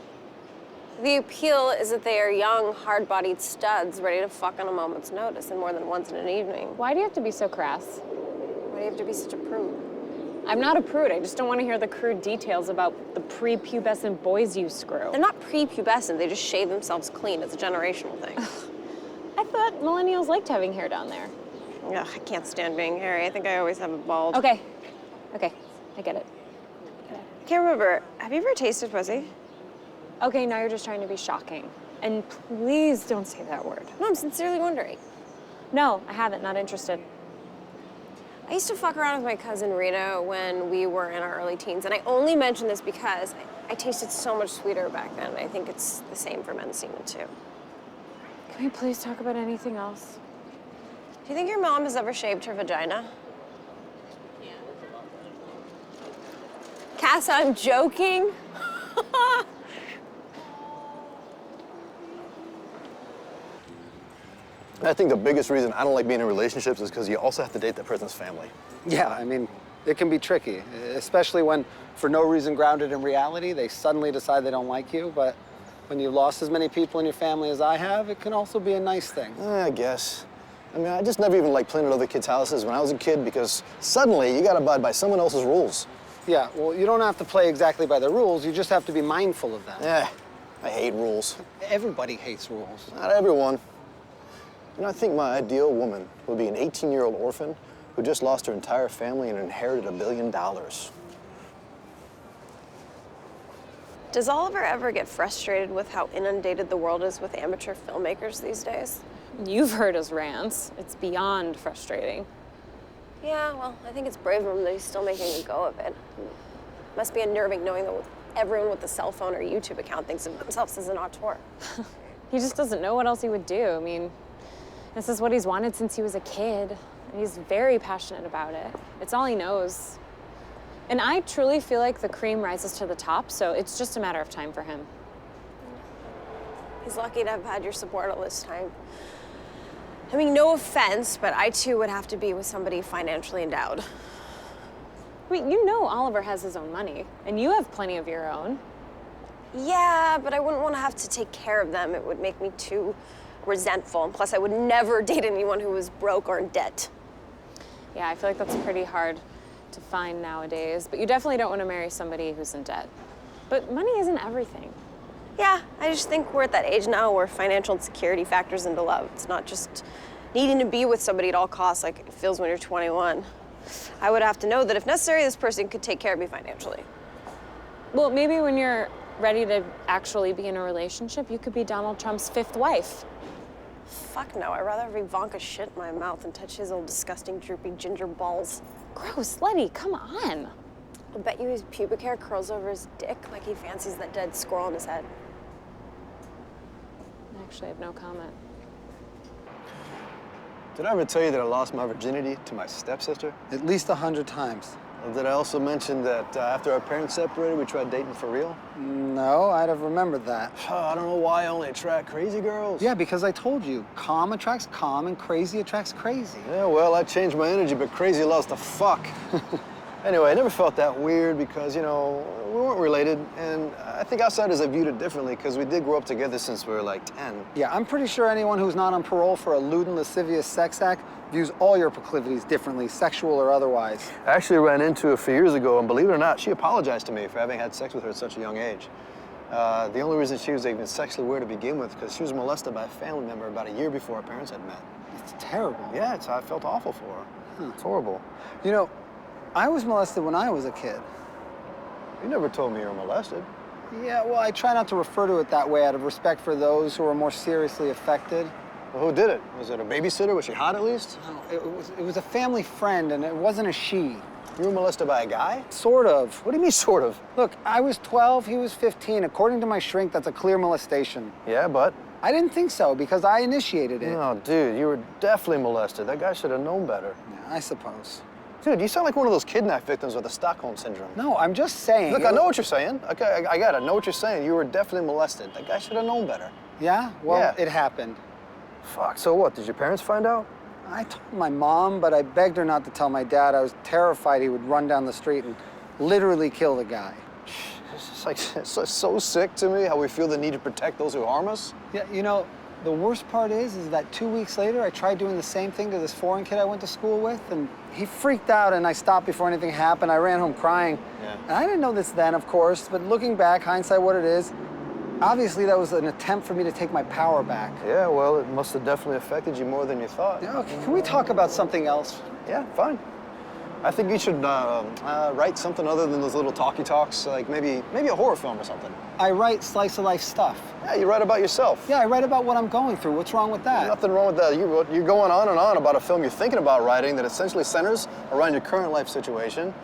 The appeal is that they are young, hard-bodied studs ready to fuck on a moment's notice and more than once in an evening. Why do you have to be so crass? Why do you have to be such a prude? I'm not a prude. I just don't want to hear the crude details about the prepubescent boys you screw. They're not prepubescent, they just shave themselves clean. It's a generational thing. I thought millennials liked having hair down there. Ugh, I can't stand being hairy. I think I always have a bald. Okay, I get it. I can't remember. Have you ever tasted pussy? Okay, now you're just trying to be shocking. And please don't say that word. No, I'm sincerely wondering. No, I haven't, not interested. I used to fuck around with my cousin Rita when we were in our early teens, and I only mention this because I tasted so much sweeter back then. I think it's the same for men's semen, too. Can we please talk about anything else? Do you think your mom has ever shaved her vagina? Cass, I'm joking. I think the biggest reason I don't like being in relationships is because you also have to date that person's family. Yeah, I mean, it can be tricky, especially when, for no reason grounded in reality, they suddenly decide they don't like you. But when you've lost as many people in your family as I have, it can also be a nice thing. I guess. I mean, I just never even liked playing at other kids' houses when I was a kid because suddenly you got to abide by someone else's rules. Yeah, well, you don't have to play exactly by the rules. You just have to be mindful of them. Yeah, I hate rules. Everybody hates rules. Not everyone. You know, I think my ideal woman would be an 18-year-old orphan who just lost her entire family and inherited $1 billion. Does Oliver ever get frustrated with how inundated the world is with amateur filmmakers these days? You've heard his rants. It's beyond frustrating. Yeah, well, I think it's brave of him that he's still making a go of it. Must be unnerving knowing that everyone with a cell phone or YouTube account thinks of themselves as an auteur. He just doesn't know what else he would do. I mean, this is what he's wanted since he was a kid. And he's very passionate about it. It's all he knows. And I truly feel like the cream rises to the top, so it's just a matter of time for him. He's lucky to have had your support all this time. I mean, no offense, but I too would have to be with somebody financially endowed. I mean, you know Oliver has his own money, and you have plenty of your own. Yeah, but I wouldn't want to have to take care of them. It would make me too resentful, and plus I would never date anyone who was broke or in debt. Yeah, I feel like that's pretty hard to find nowadays, but you definitely don't want to marry somebody who's in debt. But money isn't everything. Yeah, I just think we're at that age now where financial insecurity factors into love. It's not just needing to be with somebody at all costs like it feels when you're 21. I would have to know that if necessary, this person could take care of me financially. Well, maybe when you're ready to actually be in a relationship, you could be Donald Trump's 5th wife. Fuck no, I'd rather have Ivanka shit in my mouth than touch his old disgusting droopy ginger balls. Gross, Letty, come on. I'll bet you his pubic hair curls over his dick like he fancies that dead squirrel in his head. Actually, I have no comment. Did I ever tell you that I lost my virginity to my stepsister? At least 100 times. Or did I also mention that after our parents separated, we tried dating for real? No, I'd have remembered that. I don't know why I only attract crazy girls. Yeah, because I told you, calm attracts calm and crazy attracts crazy. Yeah, well, I changed my energy, but crazy loves to fuck. Anyway, I never felt that weird because, you know, we weren't related, and I think outsiders have viewed it differently because we did grow up together since we were like 10. Yeah, I'm pretty sure anyone who's not on parole for a lewd and lascivious sex act views all your proclivities differently, sexual or otherwise. I actually ran into her a few years ago, and believe it or not, she apologized to me for having had sex with her at such a young age. The only reason she was even sexually aware to begin with because she was molested by a family member about a year before our parents had met. It's terrible. Yeah, I felt awful for her. It's horrible. You know, I was molested when I was a kid. You never told me you were molested. Yeah, well, I try not to refer to it that way out of respect for those who are more seriously affected. Well, who did it? Was it a babysitter? Was she hot at least? No, it was a family friend, and it wasn't a she. You were molested by a guy? Sort of. What do you mean, sort of? Look, I was 12, he was 15. According to my shrink, that's a clear molestation. Yeah, but? I didn't think so, because I initiated it. No, dude, you were definitely molested. That guy should have known better. Yeah, I suppose. Dude, you sound like one of those kidnap victims with the Stockholm Syndrome. No, I'm just saying. Look, I know what you're saying. Okay, I got it. I know what you're saying. You were definitely molested. That guy should have known better. Yeah? Well, Yeah. it happened. Fuck, so what? Did your parents find out? I told my mom, but I begged her not to tell my dad. I was terrified he would run down the street and literally kill the guy. It's just like, it's so sick to me how we feel the need to protect those who harm us. Yeah, you know, the worst part is that 2 weeks later, I tried doing the same thing to this foreign kid I went to school with, and he freaked out, and I stopped before anything happened. I ran home crying. Yeah. And I didn't know this then, of course, but looking back, hindsight what it is, obviously that was an attempt for me to take my power back. Yeah, well, it must have definitely affected you more than you thought. Yeah, okay, can we talk about something else? Yeah, fine. I think you should write something other than those little talky talks, like maybe a horror film or something. I write slice of life stuff. Yeah, you write about yourself. Yeah, I write about what I'm going through. What's wrong with that? Nothing wrong with that. You're going on and on about a film you're thinking about writing that essentially centers around your current life situation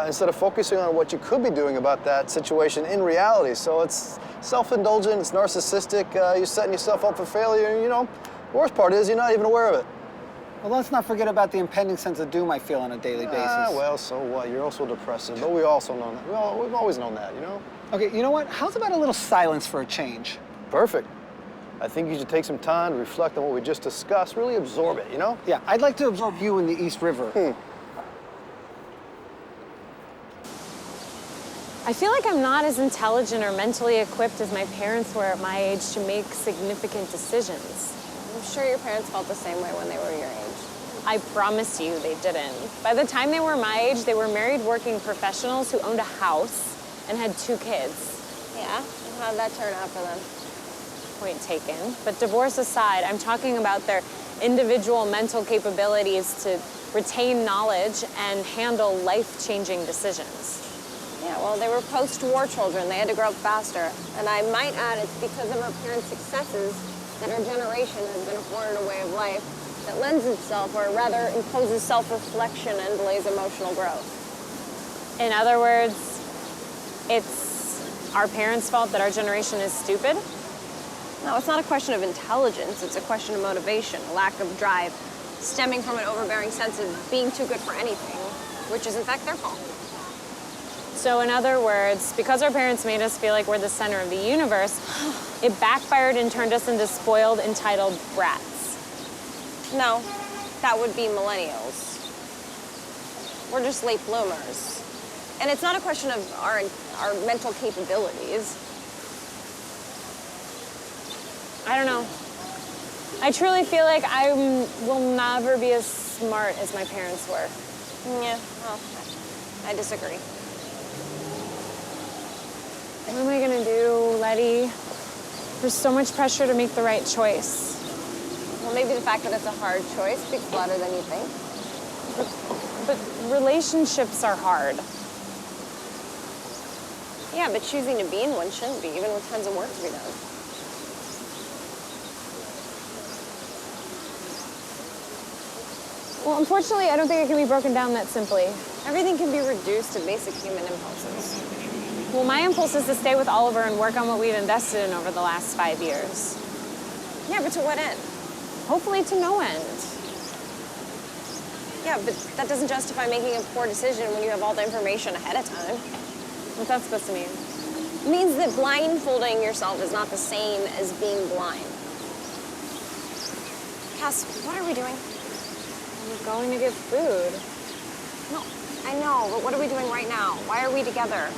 instead of focusing on what you could be doing about that situation in reality. So it's self-indulgent, it's narcissistic, you're setting yourself up for failure, you know. The worst part is you're not even aware of it. Well, let's not forget about the impending sense of doom I feel on a daily basis. Well, so what? You're also depressive, but we also know that. We've always known that, you know? Okay, you know what? How's about a little silence for a change? Perfect. I think you should take some time to reflect on what we just discussed, really absorb it, you know? Yeah, I'd like to absorb you in the East River. I feel like I'm not as intelligent or mentally equipped as my parents were at my age to make significant decisions. I'm sure your parents felt the same way when they were your age. I promise you they didn't. By the time they were my age, they were married working professionals who owned a house and had 2 kids. Yeah? And how did that turn out for them? Point taken. But divorce aside, I'm talking about their individual mental capabilities to retain knowledge and handle life-changing decisions. Yeah, well, they were post-war children. They had to grow up faster. And I might add, it's because of our parents' successes that our generation has been afforded a way of life that lends itself, or rather imposes self-reflection and delays emotional growth. In other words, it's our parents' fault that our generation is stupid? No, it's not a question of intelligence. It's a question of motivation, a lack of drive, stemming from an overbearing sense of being too good for anything, which is in fact their fault. So in other words, because our parents made us feel like we're the center of the universe, it backfired and turned us into spoiled, entitled brats. No, that would be millennials. We're just late bloomers. And it's not a question of our mental capabilities. I don't know. I truly feel like I will never be as smart as my parents were. Yeah, well, I disagree. What am I gonna do, Letty? There's so much pressure to make the right choice. Well, maybe the fact that it's a hard choice speaks louder than you think. But relationships are hard. Yeah, but choosing to be in one shouldn't be, even with tons of work to be done. Well, unfortunately, I don't think it can be broken down that simply. Everything can be reduced to basic human impulses. Well, my impulse is to stay with Oliver and work on what we've invested in over the last 5 years. Yeah, but to what end? Hopefully to no end. Yeah, but that doesn't justify making a poor decision when you have all the information ahead of time. What's that supposed to mean? It means that blindfolding yourself is not the same as being blind. Cass, what are we doing? We're going to get food. No, I know, but what are we doing right now? Why are we together?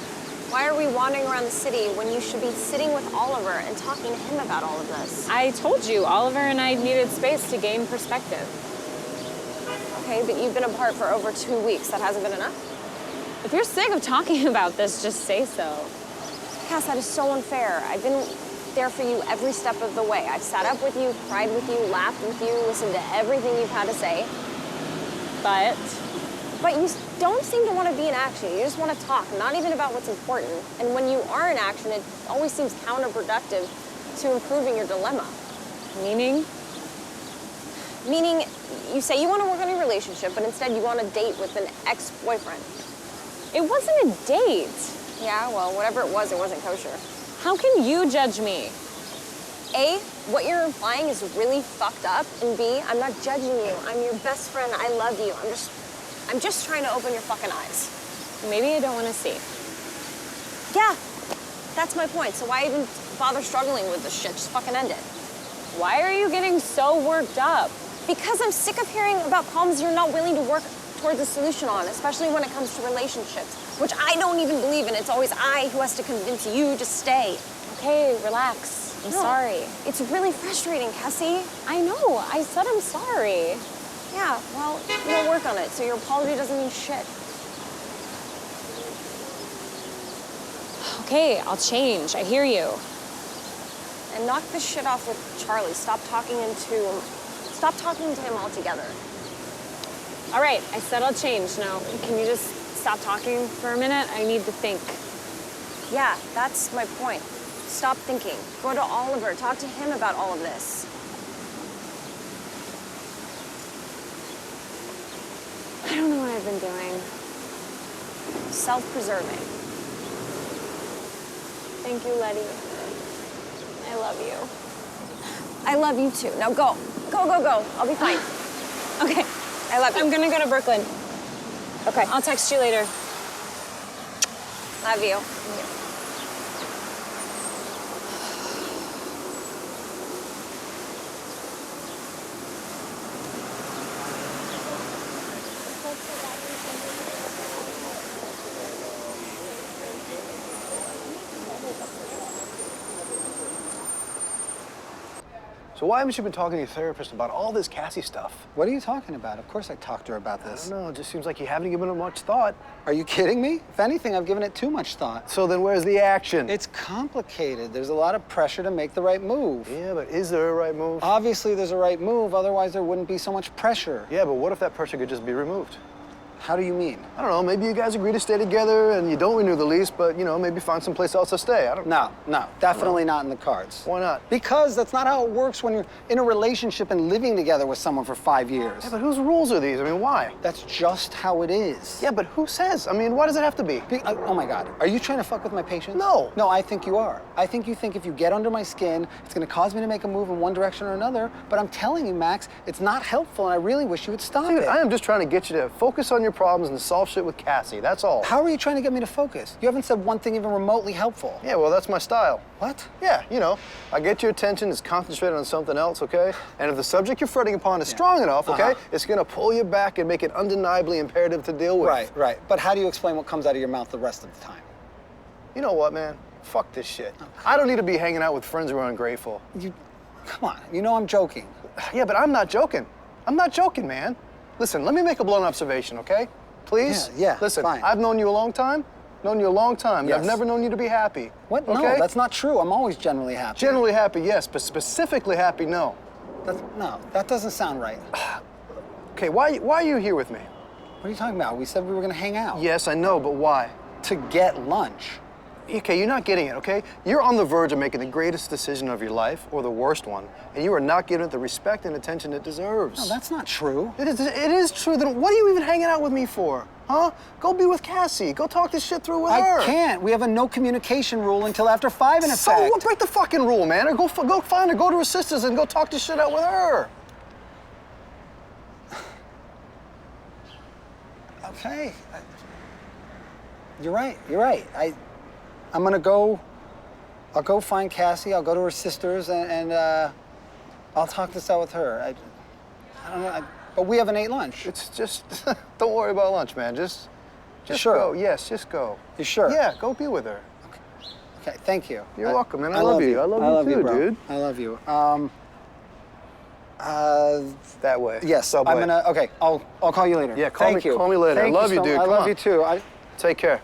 Why are we wandering around the city when you should be sitting with Oliver and talking to him about all of this? I told you, Oliver and I needed space to gain perspective. Okay, but you've been apart for over 2 weeks. That hasn't been enough? If you're sick of talking about this, just say so. Cass, that is so unfair. I've been there for you every step of the way. I've sat up with you, cried with you, laughed with you, listened to everything you've had to say. But you don't seem to want to be in action. You just want to talk, not even about what's important. And when you are in action, it always seems counterproductive to improving your dilemma. Meaning? Meaning, you say you want to work on your relationship, but instead you want to date with an ex-boyfriend. It wasn't a date. Yeah, well, whatever it wasn't kosher. How can you judge me? A, what you're implying is really fucked up, and B, I'm not judging you. I'm your best friend. I love you. I'm just trying to open your fucking eyes. Maybe I don't want to see. Yeah, that's my point. So why even bother struggling with this shit? Just fucking end it. Why are you getting so worked up? Because I'm sick of hearing about problems you're not willing to work towards a solution on, especially when it comes to relationships, which I don't even believe in. It's always I who has to convince you to stay. Okay, relax. I'm sorry. It's really frustrating, Cassie. I know. I said I'm sorry. Yeah, well, we'll work on it, so your apology doesn't mean shit. Okay, I'll change. I hear you. And knock this shit off with Charlie. Stop talking to him altogether. All right, I said I'll change. Now, can you just stop talking for a minute? I need to think. Yeah, that's my point. Stop thinking. Go to Oliver. Talk to him about all of this. I don't know what I've been doing. Self-preserving. Thank you, Letty. I love you. I love you too. Now go. Go, go, go. I'll be fine. Okay. I love you. I'm gonna go to Brooklyn. Okay. I'll text you later. Love you. So why haven't you been talking to your therapist about all this Cassie stuff? What are you talking about? Of course I talked to her about I this. don't know, it just seems like you haven't given it much thought. Are you kidding me? If anything, I've given it too much thought. So then where's the action? It's complicated. There's a lot of pressure to make the right move. Yeah, but is there a right move? Obviously, there's a right move, otherwise there wouldn't be so much pressure. Yeah, but what if that pressure could just be removed? How do you mean? I don't know, maybe you guys agree to stay together and you don't renew the lease, but, you know, maybe find someplace else to stay. I don't know. No, definitely not in the cards. Why not? Because that's not how it works when you're in a relationship and living together with someone for 5 years. Yeah, but whose rules are these? I mean, why? That's just how it is. Yeah, but who says? I mean, why does it have to be? Oh my God, are you trying to fuck with my patience? No. No, I think you are. I think you think if you get under my skin, it's gonna cause me to make a move in one direction or another, but I'm telling you, Max, it's not helpful and I really wish you would stop Dude, it. I am just trying to get you to focus on your problems and solve shit with Cassie, that's all. How are you trying to get me to focus? You haven't said one thing even remotely helpful. Yeah, well, that's my style. What? Yeah, you know, I get your attention, it's concentrated on something else, okay? And if the subject you're fretting upon is strong enough, okay, it's gonna pull you back and make it undeniably imperative to deal with. Right. But how do you explain what comes out of your mouth the rest of the time? You know what, man? Fuck this shit. I don't need to be hanging out with friends who are ungrateful. Come on, you know I'm joking. Yeah, but I'm not joking. I'm not joking, man. Listen, let me make a blown observation, okay? Please? Yeah, Listen, fine. I've known you a long time. And I've Yes. never known you to be happy. What? Okay? No, that's not true. I'm always generally happy. Generally happy, yes, but specifically happy, no. No, that doesn't sound right. Okay, why are you here with me? What are you talking about? We said we were gonna hang out. Yes, I know, but why? To get lunch. Okay, you're not getting it, okay? You're on the verge of making the greatest decision of your life, or the worst one, and you are not giving it the respect and attention it deserves. No, that's not true. It is true. Then what are you even hanging out with me for? Huh? Go be with Cassie. Go talk this shit through with her. I can't. We have a no communication rule until after 5 in effect. So what? Break the fucking rule, man. Or go find her, go to her sister's and go talk this shit out with her. Okay. You're right. I'm gonna go. I'll go find Cassie. I'll go to her sister's and I'll talk this out with her. I don't know. But we haven't ate lunch. It's just, don't worry about lunch, man. Just sure? go. Yes, just go. You sure? Yeah, go be with her. Okay. Thank you. You're welcome, man. I love you. I love you too, bro. dude. I love you. That way. Yes. Subway. I'm gonna. Okay. I'll call you later. Yeah, call Thank me. you. Call me later. Thank I love you, so dude. I Come love on. you too. Take care.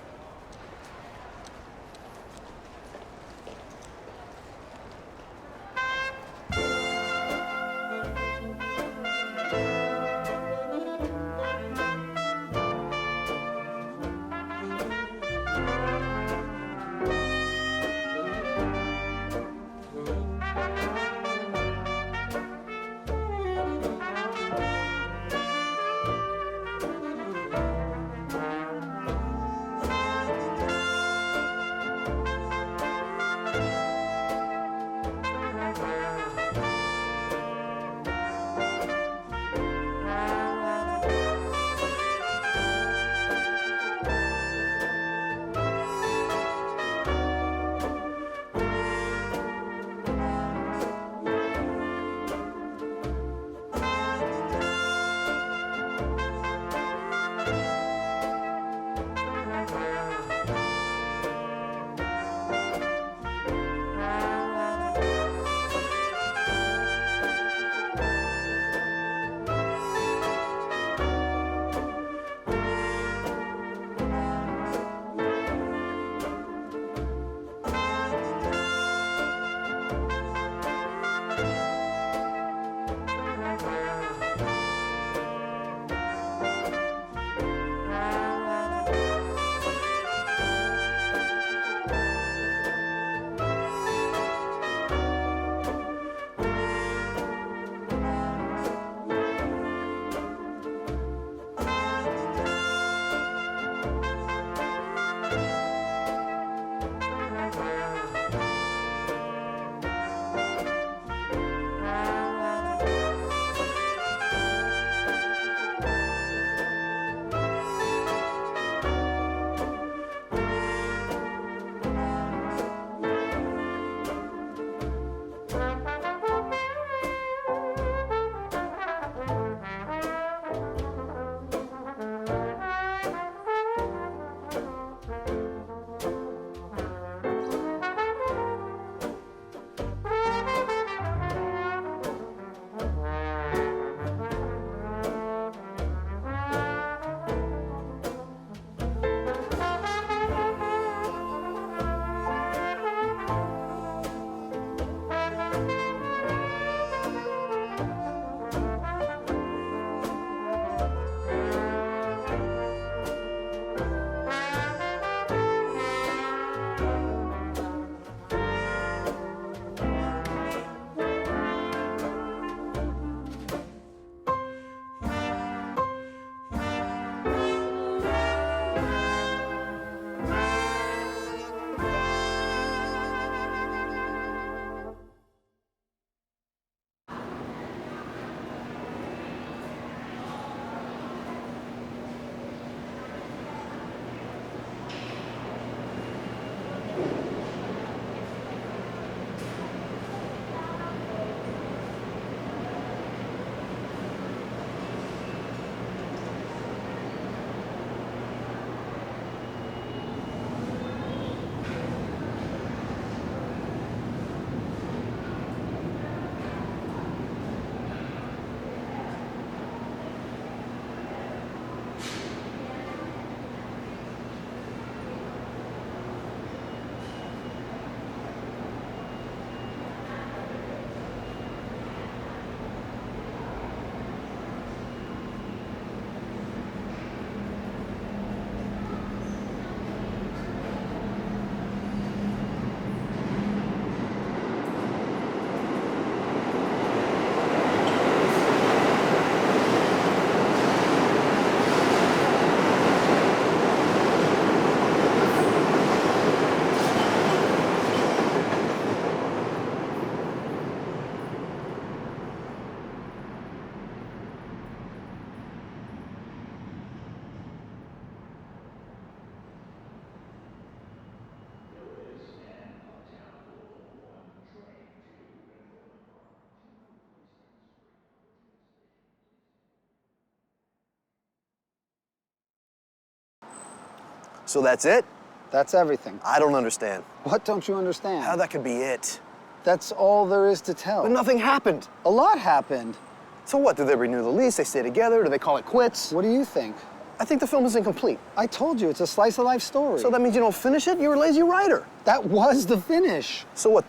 So that's it? That's everything. I don't understand. What don't you understand? How that could be it. That's all there is to tell. But nothing happened. A lot happened. So what, do they renew the lease, they stay together, do they call it quits? What do you think? I think the film is incomplete. I told you, it's a slice of life story. So that means you don't finish it? You're a lazy writer. That was the finish. So what,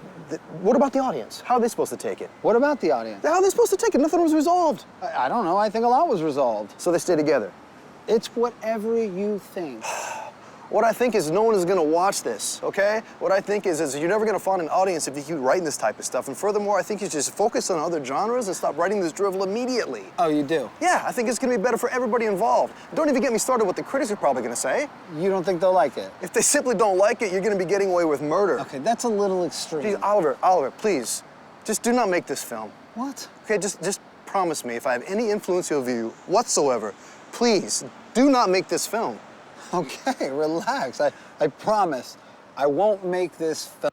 what about the audience? How are they supposed to take it? What about the audience? How are they supposed to take it? Nothing was resolved. I don't know, I think a lot was resolved. So they stay together. It's whatever you think. What I think is no one is gonna watch this, okay? What I think is you're never gonna find an audience if you keep writing this type of stuff. And furthermore, I think you just focus on other genres and stop writing this drivel immediately. Oh, you do? Yeah, I think it's gonna be better for everybody involved. Don't even get me started what the critics are probably gonna say. You don't think they'll like it? If they simply don't like it, you're gonna be getting away with murder. Okay, that's a little extreme. Please, Oliver, please, just do not make this film. What? Okay, just promise me if I have any influence over you whatsoever, please do not make this film. Okay, relax. I promise I won't make this film.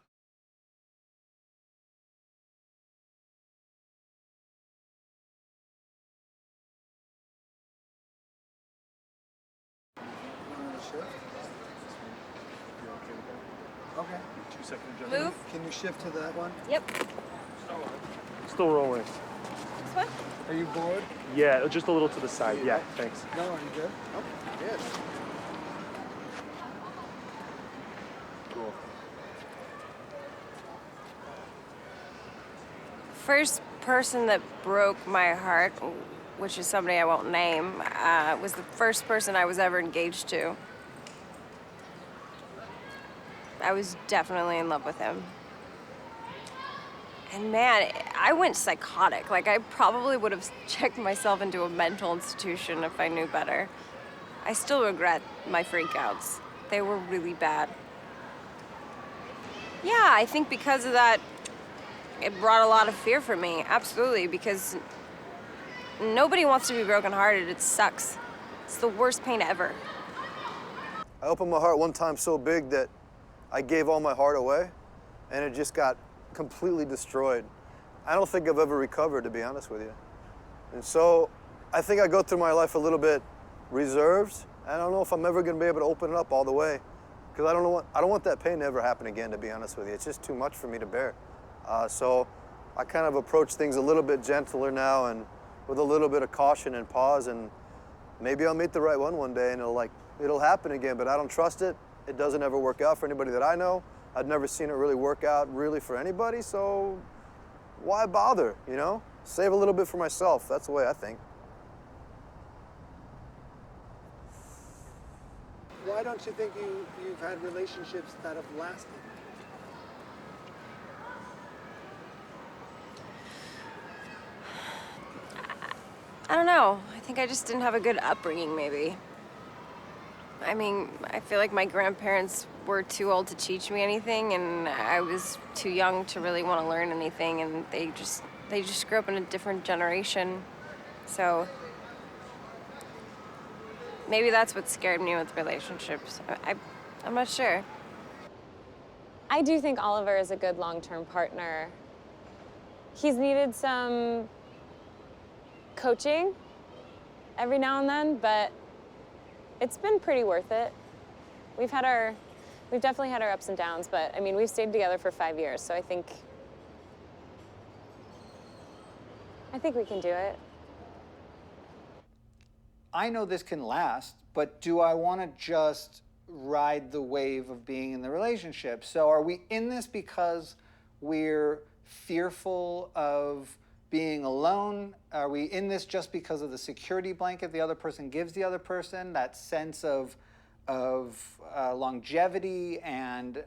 Okay. 2-second adjustment. Move. Can you shift to that one? Yep. Still rolling. This one? Are you bored? Yeah, just a little to the side. Yeah, thanks. No, are you good? Yes. Cool. First person that broke my heart, which is somebody I won't name, was the first person I was ever engaged to. I was definitely in love with him. And man, I went psychotic. Like, I probably would have checked myself into a mental institution if I knew better. I still regret my freakouts. They were really bad. Yeah, I think because of that, it brought a lot of fear for me, absolutely, because nobody wants to be brokenhearted. It sucks. It's the worst pain ever. I opened my heart one time so big that I gave all my heart away, and it just got completely destroyed. I don't think I've ever recovered, to be honest with you. And so I think I go through my life a little bit reserved. I don't know if I'm ever going to be able to open it up all the way, because I don't want that pain to ever happen again, to be honest with you. It's just too much for me to bear. So I kind of approach things a little bit gentler now and with a little bit of caution and pause, and maybe I'll meet the right one day and it'll happen again, but I don't trust it. It doesn't ever work out for anybody that I know. I've never seen it really work out really for anybody, so why bother, you know? Save a little bit for myself. That's the way I think. Why don't you think you've had relationships that have lasted? I don't know. I think I just didn't have a good upbringing, maybe. I mean, I feel like my grandparents were too old to teach me anything, and I was too young to really want to learn anything, and they just grew up in a different generation. So maybe that's what scared me with relationships. I'm not sure. I do think Oliver is a good long-term partner. He's needed some coaching every now and then, but it's been pretty worth it. We've definitely had our ups and downs, but I mean, we've stayed together for 5 years, so I think we can do it. I know this can last, but do I want to just ride the wave of being in the relationship? So are we in this because we're fearful of being alone? Are we in this just because of the security blanket the other person gives the other person, that sense of longevity and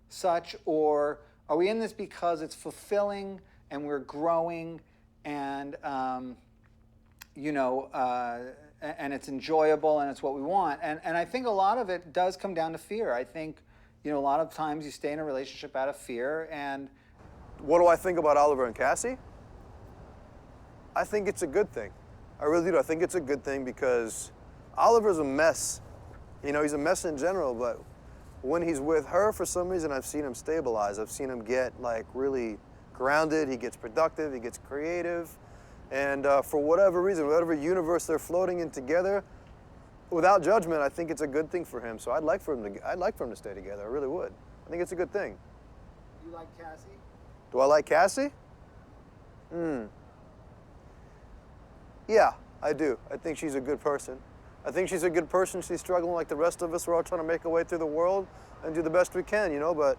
such? Or are we in this because it's fulfilling and we're growing and and it's enjoyable and it's what we want? And I think a lot of it does come down to fear. I think, a lot of times you stay in a relationship out of fear. And what do I think about Oliver and Cassi? I think it's a good thing. I really do. I think it's a good thing because Oliver's a mess. He's a mess in general, but when he's with her, for some reason, I've seen him stabilize. I've seen him get really grounded. He gets productive. He gets creative. And for whatever reason, whatever universe they're floating in together, without judgment, I think it's a good thing for him. So I'd like for him to stay together. I really would. I think it's a good thing. You like Cassie? Do I like Cassie? Yeah, I do. I think she's a good person. I think she's a good person. She's struggling like the rest of us. We're all trying to make our way through the world and do the best we can, you know, but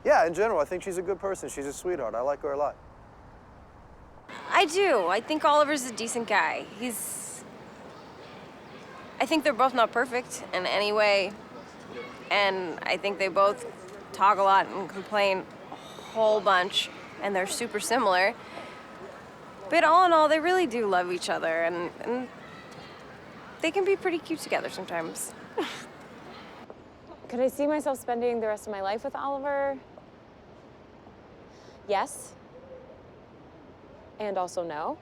yeah, in general, I think she's a good person. She's a sweetheart. I like her a lot. I do. I think Oliver's a decent guy. I think they're both not perfect in any way, and I think they both talk a lot and complain a whole bunch, and they're super similar. But all in all, they really do love each other, and they can be pretty cute together sometimes. Could I see myself spending the rest of my life with Oliver? Yes. And also no.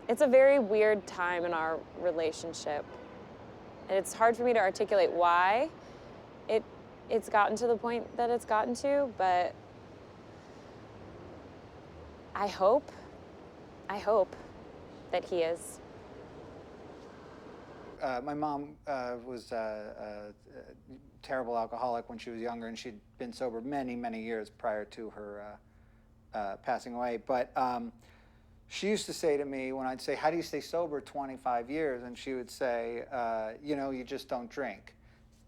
It's a very weird time in our relationship. And it's hard for me to articulate why it's gotten to the point that it's gotten to, but I hope that he is. My mom was a terrible alcoholic when she was younger, and she'd been sober many, many years prior to her passing away. But she used to say to me when I'd say, "How do you stay sober 25 years?" And she would say, "You know, you just don't drink."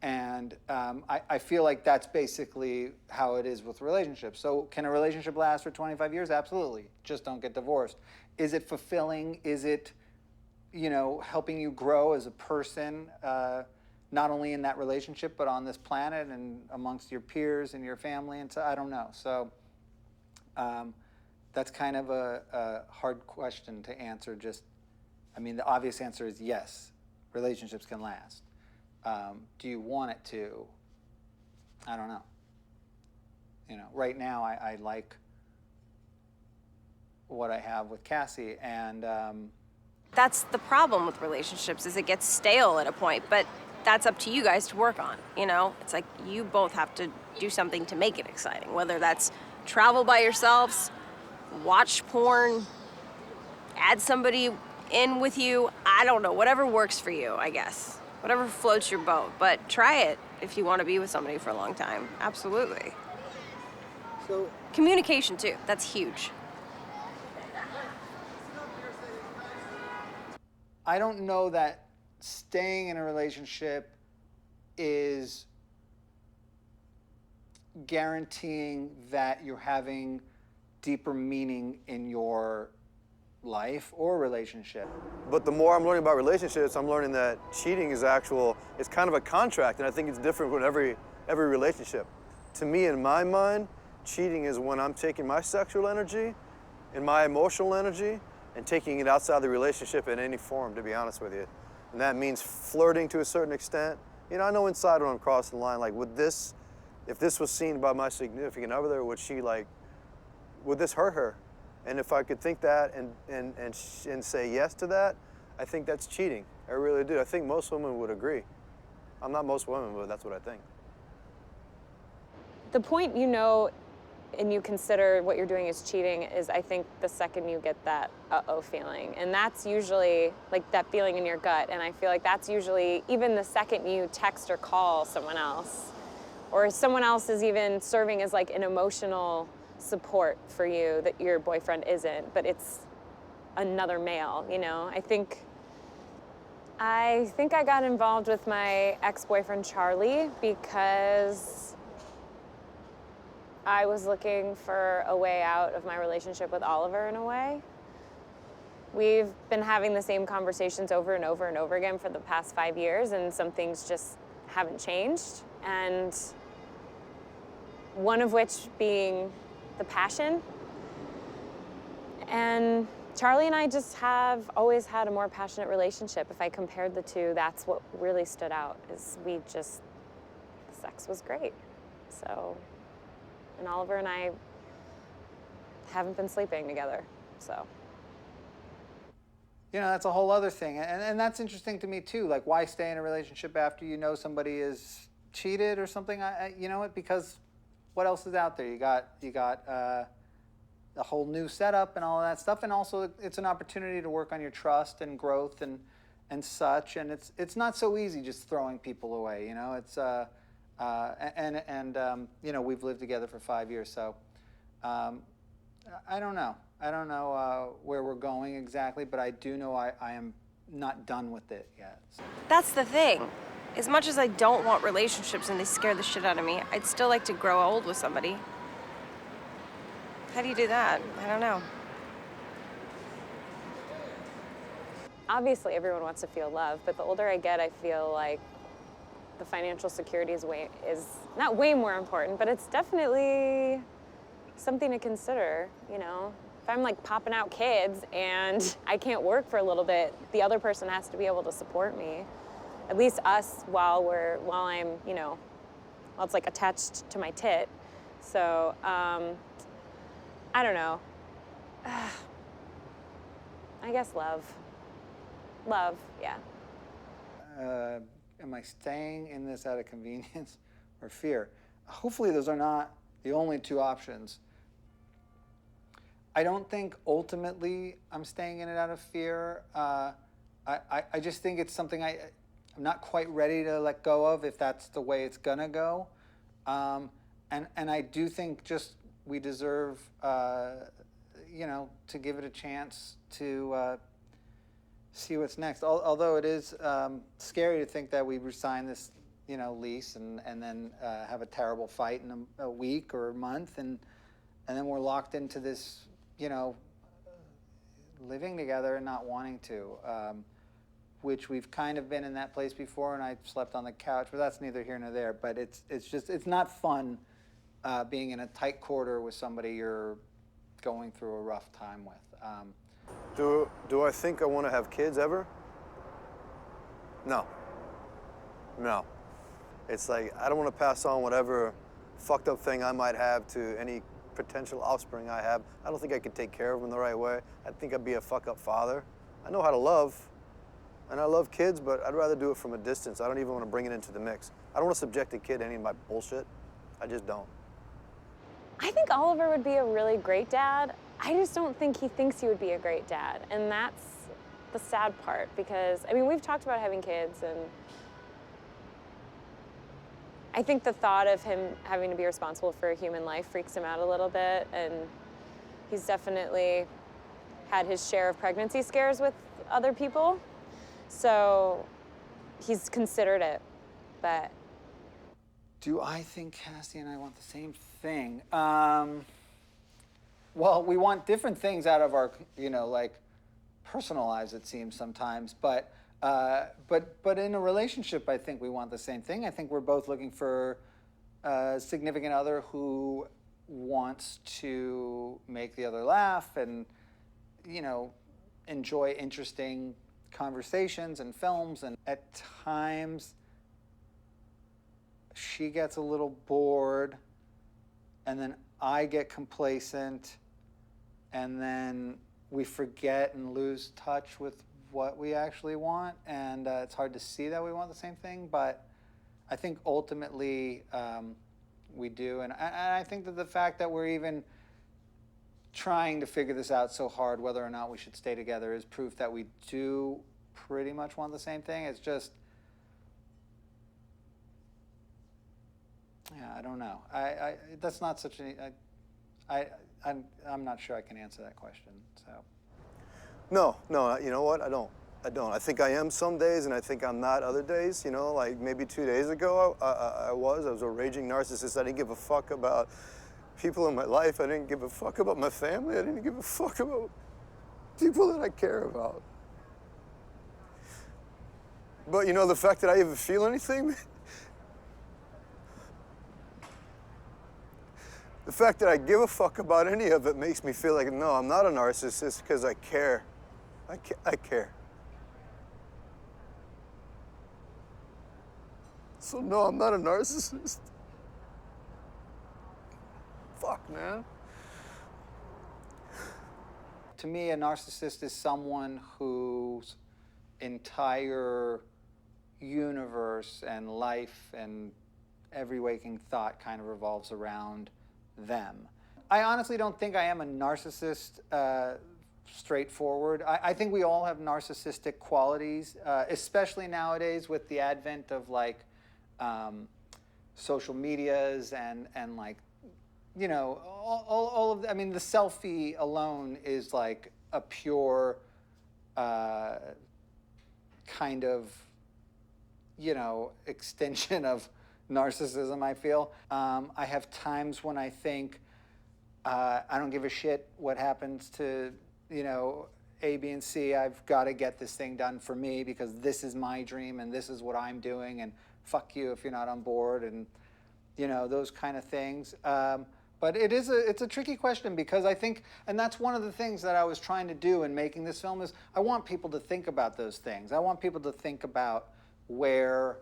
And I feel like that's basically how it is with relationships. So can a relationship last for 25 years? Absolutely. Just don't get divorced. Is it fulfilling? Is it, you know, helping you grow as a person, not only in that relationship, but on this planet and amongst your peers and your family? And so I don't know. So that's kind of a hard question to answer. I mean, the obvious answer is yes, relationships can last. Do you want it to? I don't know. You know, right now I like what I have with Cassie, and That's the problem with relationships, is it gets stale at a point, but that's up to you guys to work on, you know? It's like you both have to do something to make it exciting, whether that's travel by yourselves, watch porn, add somebody in with you, I don't know, whatever works for you, I guess. Whatever floats your boat, but try it if you want to be with somebody for a long time, absolutely. so Communication too, that's huge. I don't know that staying in a relationship is guaranteeing that you're having deeper meaning in your life or relationship. But the more I'm learning about relationships, I'm learning that cheating is it's kind of a contract, and I think it's different with every relationship. To me, in my mind, cheating is when I'm taking my sexual energy and my emotional energy and taking it outside the relationship in any form, to be honest with you. And that means flirting to a certain extent. You know, I know inside when I'm crossing the line, like, if this was seen by my significant other, would this hurt her? And if I could think that and say yes to that, I think that's cheating. I really do. I think most women would agree. I'm not most women, but that's what I think. The point you know and you consider what you're doing is cheating is, I think, the second you get that uh-oh feeling. And that's usually like that feeling in your gut. And I feel like that's usually even the second you text or call someone else, or someone else is even serving as like an emotional support for you that your boyfriend isn't, but it's another male, you know? I think I got involved with my ex-boyfriend Charlie because I was looking for a way out of my relationship with Oliver in a way. We've been having the same conversations over and over and over again for the past 5 years, and some things just haven't changed. And one of which being the passion. And Charlie and I just have always had a more passionate relationship. If I compared the two, that's what really stood out, is sex was great. So, and Oliver and I haven't been sleeping together, so. You know, that's a whole other thing. And that's interesting to me too. Like, why stay in a relationship after you know somebody is cheated or something? You know what, because what else is out there? You got a whole new setup and all of that stuff, and also it's an opportunity to work on your trust and growth and and such, and it's not so easy just throwing people away, you know. It's you know, we've lived together for 5 years, so I don't know. I don't know where we're going exactly, but I do know I am not done with it yet. So. That's the thing. As much as I don't want relationships and they scare the shit out of me, I'd still like to grow old with somebody. How do you do that? I don't know. Obviously, everyone wants to feel love, but the older I get, I feel like the financial security is not way more important, but it's definitely something to consider, you know? If I'm like popping out kids and I can't work for a little bit, the other person has to be able to support me. At least us while I'm, you know, while it's like attached to my tit. So, I don't know. I guess love. Love, yeah. Am I staying in this out of convenience or fear? Hopefully those are not the only two options. I don't think ultimately I'm staying in it out of fear. I just think it's something I'm not quite ready to let go of if that's the way it's gonna go. And I do think just we deserve, you know, to give it a chance to see what's next. Although it is scary to think that we resign this, you know, lease and then have a terrible fight in a week or a month, and then we're locked into this, you know, living together and not wanting to, which we've kind of been in that place before, and I slept on the couch, but that's neither here nor there. But it's not fun being in a tight quarter with somebody you're going through a rough time with. Do I think I want to have kids ever? No. No. It's like, I don't want to pass on whatever fucked up thing I might have to any potential offspring I have. I don't think I could take care of them the right way. I think I'd be a fuck up father. I know how to love, and I love kids, but I'd rather do it from a distance. I don't even want to bring it into the mix. I don't want to subject a kid to any of my bullshit. I just don't. I think Oliver would be a really great dad. I just don't think he thinks he would be a great dad. And that's the sad part, because, I mean, we've talked about having kids, and I think the thought of him having to be responsible for a human life freaks him out a little bit. And he's definitely had his share of pregnancy scares with other people. So he's considered it, but. Do I think Cassie and I want the same thing? Well, we want different things out of our, you know, like personal lives, it seems sometimes. But in a relationship, I think we want the same thing. I think we're both looking for a significant other who wants to make the other laugh and, you know, enjoy interesting conversations and films. And at times, she gets a little bored, and then I get complacent, and then we forget and lose touch with what we actually want, and it's hard to see that we want the same thing, but I think ultimately we do, and I think that the fact that we're even trying to figure this out so hard, whether or not we should stay together, is proof that we do pretty much want the same thing. It's just, yeah, I don't know. That's not such an. I'm not sure I can answer that question. So. No, you know what? I don't. I think I am some days, and I think I'm not other days. You know, like maybe 2 days ago, I was a raging narcissist. I didn't give a fuck about people in my life. I didn't give a fuck about my family. I didn't give a fuck about people that I care about. But you know, the fact that I even feel anything. The fact that I give a fuck about any of it makes me feel like, no, I'm not a narcissist because I care. I care. So no, I'm not a narcissist. Fuck, man. To me, a narcissist is someone whose entire universe and life and every waking thought kind of revolves around them. I honestly don't think I am a narcissist straightforward. I think we all have narcissistic qualities, especially nowadays with the advent of like social medias and like, you know, all of, I mean, the selfie alone is like a pure kind of, you know, extension of narcissism, I feel. I have times when I think, I don't give a shit what happens to, you know, A, B, and C. I've got to get this thing done for me because this is my dream and this is what I'm doing, and fuck you if you're not on board, and, you know, those kind of things. But it's a tricky question because I think, and that's one of the things that I was trying to do in making this film is I want people to think about those things. I want people to think about where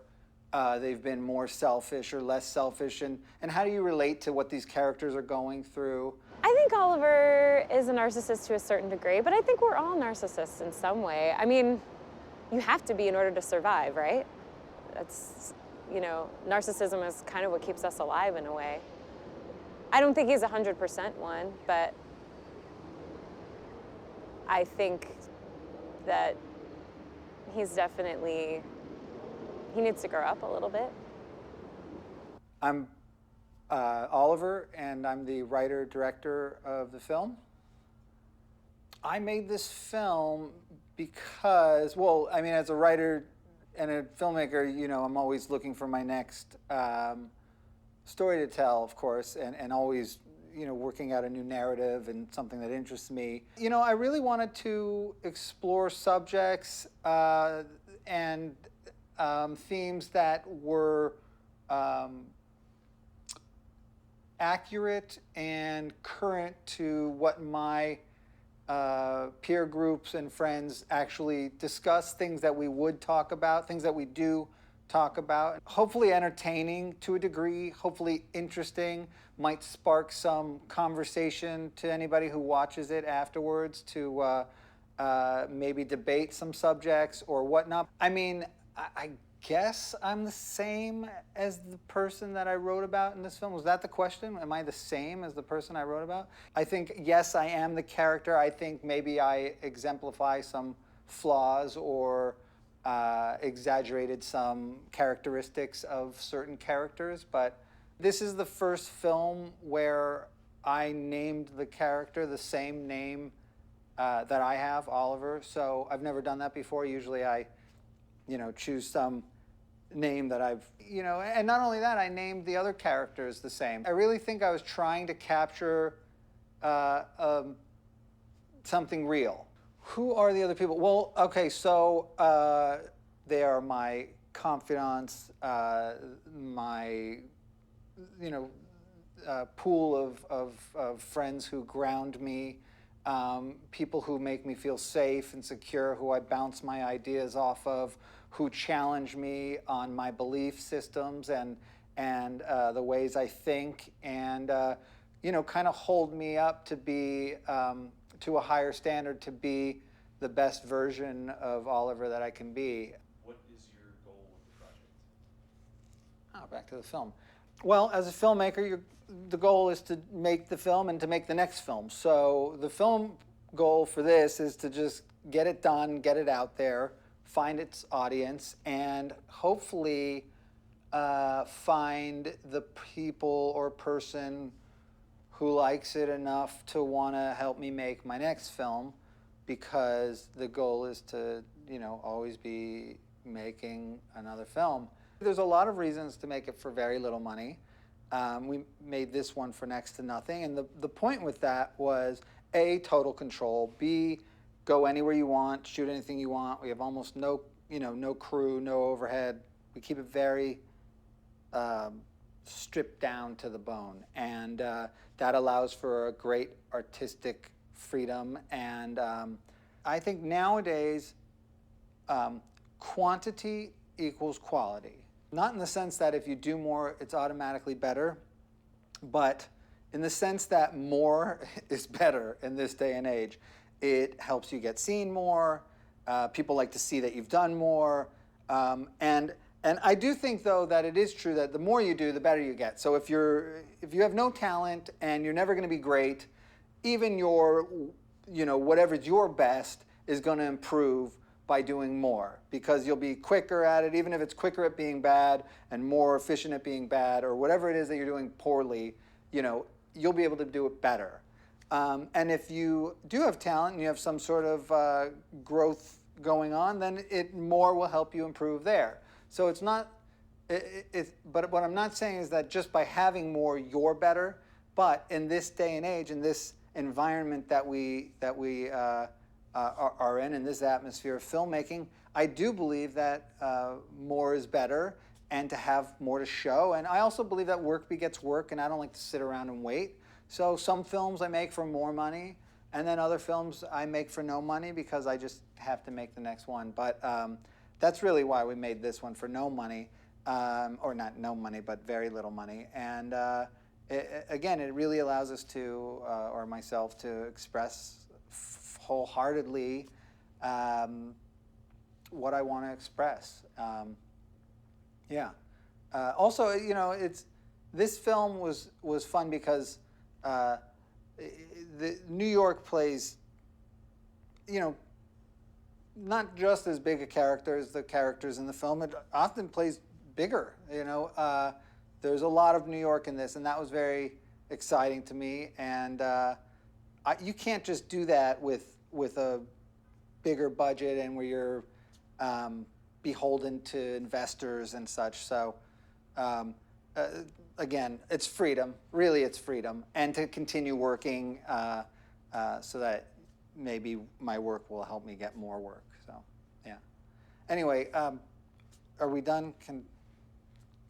they've been more selfish or less selfish, and how do you relate to what these characters are going through? I think Oliver is a narcissist to a certain degree, but I think we're all narcissists in some way. I mean, you have to be in order to survive, right? That's, you know, narcissism is kind of what keeps us alive in a way. I don't think he's 100% one, but I think that he's definitely, he needs to grow up a little bit. I'm Oliver, and I'm the writer-director of the film. I made this film because, well, I mean, as a writer and a filmmaker, you know, I'm always looking for my next story to tell, of course, and always, you know, working out a new narrative and something that interests me. You know, I really wanted to explore subjects and themes that were accurate and current to what my peer groups and friends actually discuss, things that we would talk about, things that we do talk about. Hopefully entertaining to a degree, hopefully interesting, might spark some conversation to anybody who watches it afterwards to maybe debate some subjects or whatnot. I mean, I guess I'm the same as the person that I wrote about in this film. Was that the question? Am I the same as the person I wrote about? I think, yes, I am the character. I think maybe I exemplify some flaws or exaggerated some characteristics of certain characters, but this is the first film where I named the character the same name that I have, Oliver. So I've never done that before. Usually I, you know, choose some name that I've, you know, and not only that, I named the other characters the same. I really think I was trying to capture something real. Who are the other people? Well, okay, so they are my confidants, my, you know, pool of friends who ground me, people who make me feel safe and secure, who I bounce my ideas off of, who challenge me on my belief systems and the ways I think, and you know, kind of hold me up to be to a higher standard, to be the best version of Oliver that I can be. What is your goal with the project? Oh, back to the film. Well, as a filmmaker, the goal is to make the film and to make the next film. So the film goal for this is to just get it done, get it out there, find its audience, and hopefully find the people or person who likes it enough to want to help me make my next film, because the goal is to, you know, always be making another film. There's a lot of reasons to make it for very little money. We made this one for next to nothing, and the point with that was A, total control, B, go anywhere you want, shoot anything you want. We have almost no, you know, no crew, no overhead. We keep it very stripped down to the bone, and that allows for a great artistic freedom. And I think nowadays quantity equals quality. Not in the sense that if you do more, it's automatically better, but in the sense that more is better in this day and age. It helps you get seen more. People like to see that you've done more. And I do think, though, that it is true that the more you do, the better you get. So if you have no talent and you're never going to be great, even your whatever's your best is going to improve by doing more, because you'll be quicker at it, even if it's quicker at being bad and more efficient at being bad, or whatever it is that you're doing poorly, you'll be able to do it better. And if you do have talent and you have some sort of growth going on, then more will help you improve there. So it's not, but what I'm not saying is that just by having more, you're better. But in this day and age, in this environment that we are in this atmosphere of filmmaking, I do believe that more is better, and to have more to show. And I also believe that work begets work, and I don't like to sit around and wait. So some films I make for more money, and then other films I make for no money because I just have to make the next one. But that's really why we made this one, for no money, or not no money, but very little money. And again, it really allows us to, or myself, to express wholeheartedly what I want to express. Also, this film was fun because the New York plays, not just as big a character as the characters in the film. It often plays bigger. There's a lot of New York in this, and that was very exciting to me. And you can't just do that with a bigger budget and where you're beholden to investors and such. So again, it's freedom. Really, it's freedom. And to continue working so that maybe my work will help me get more work. So, yeah. Anyway, are we done? Can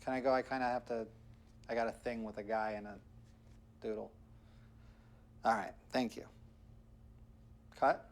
I go? I kind of have to, I got a thing with a guy and a doodle. All right, thank you. Cut?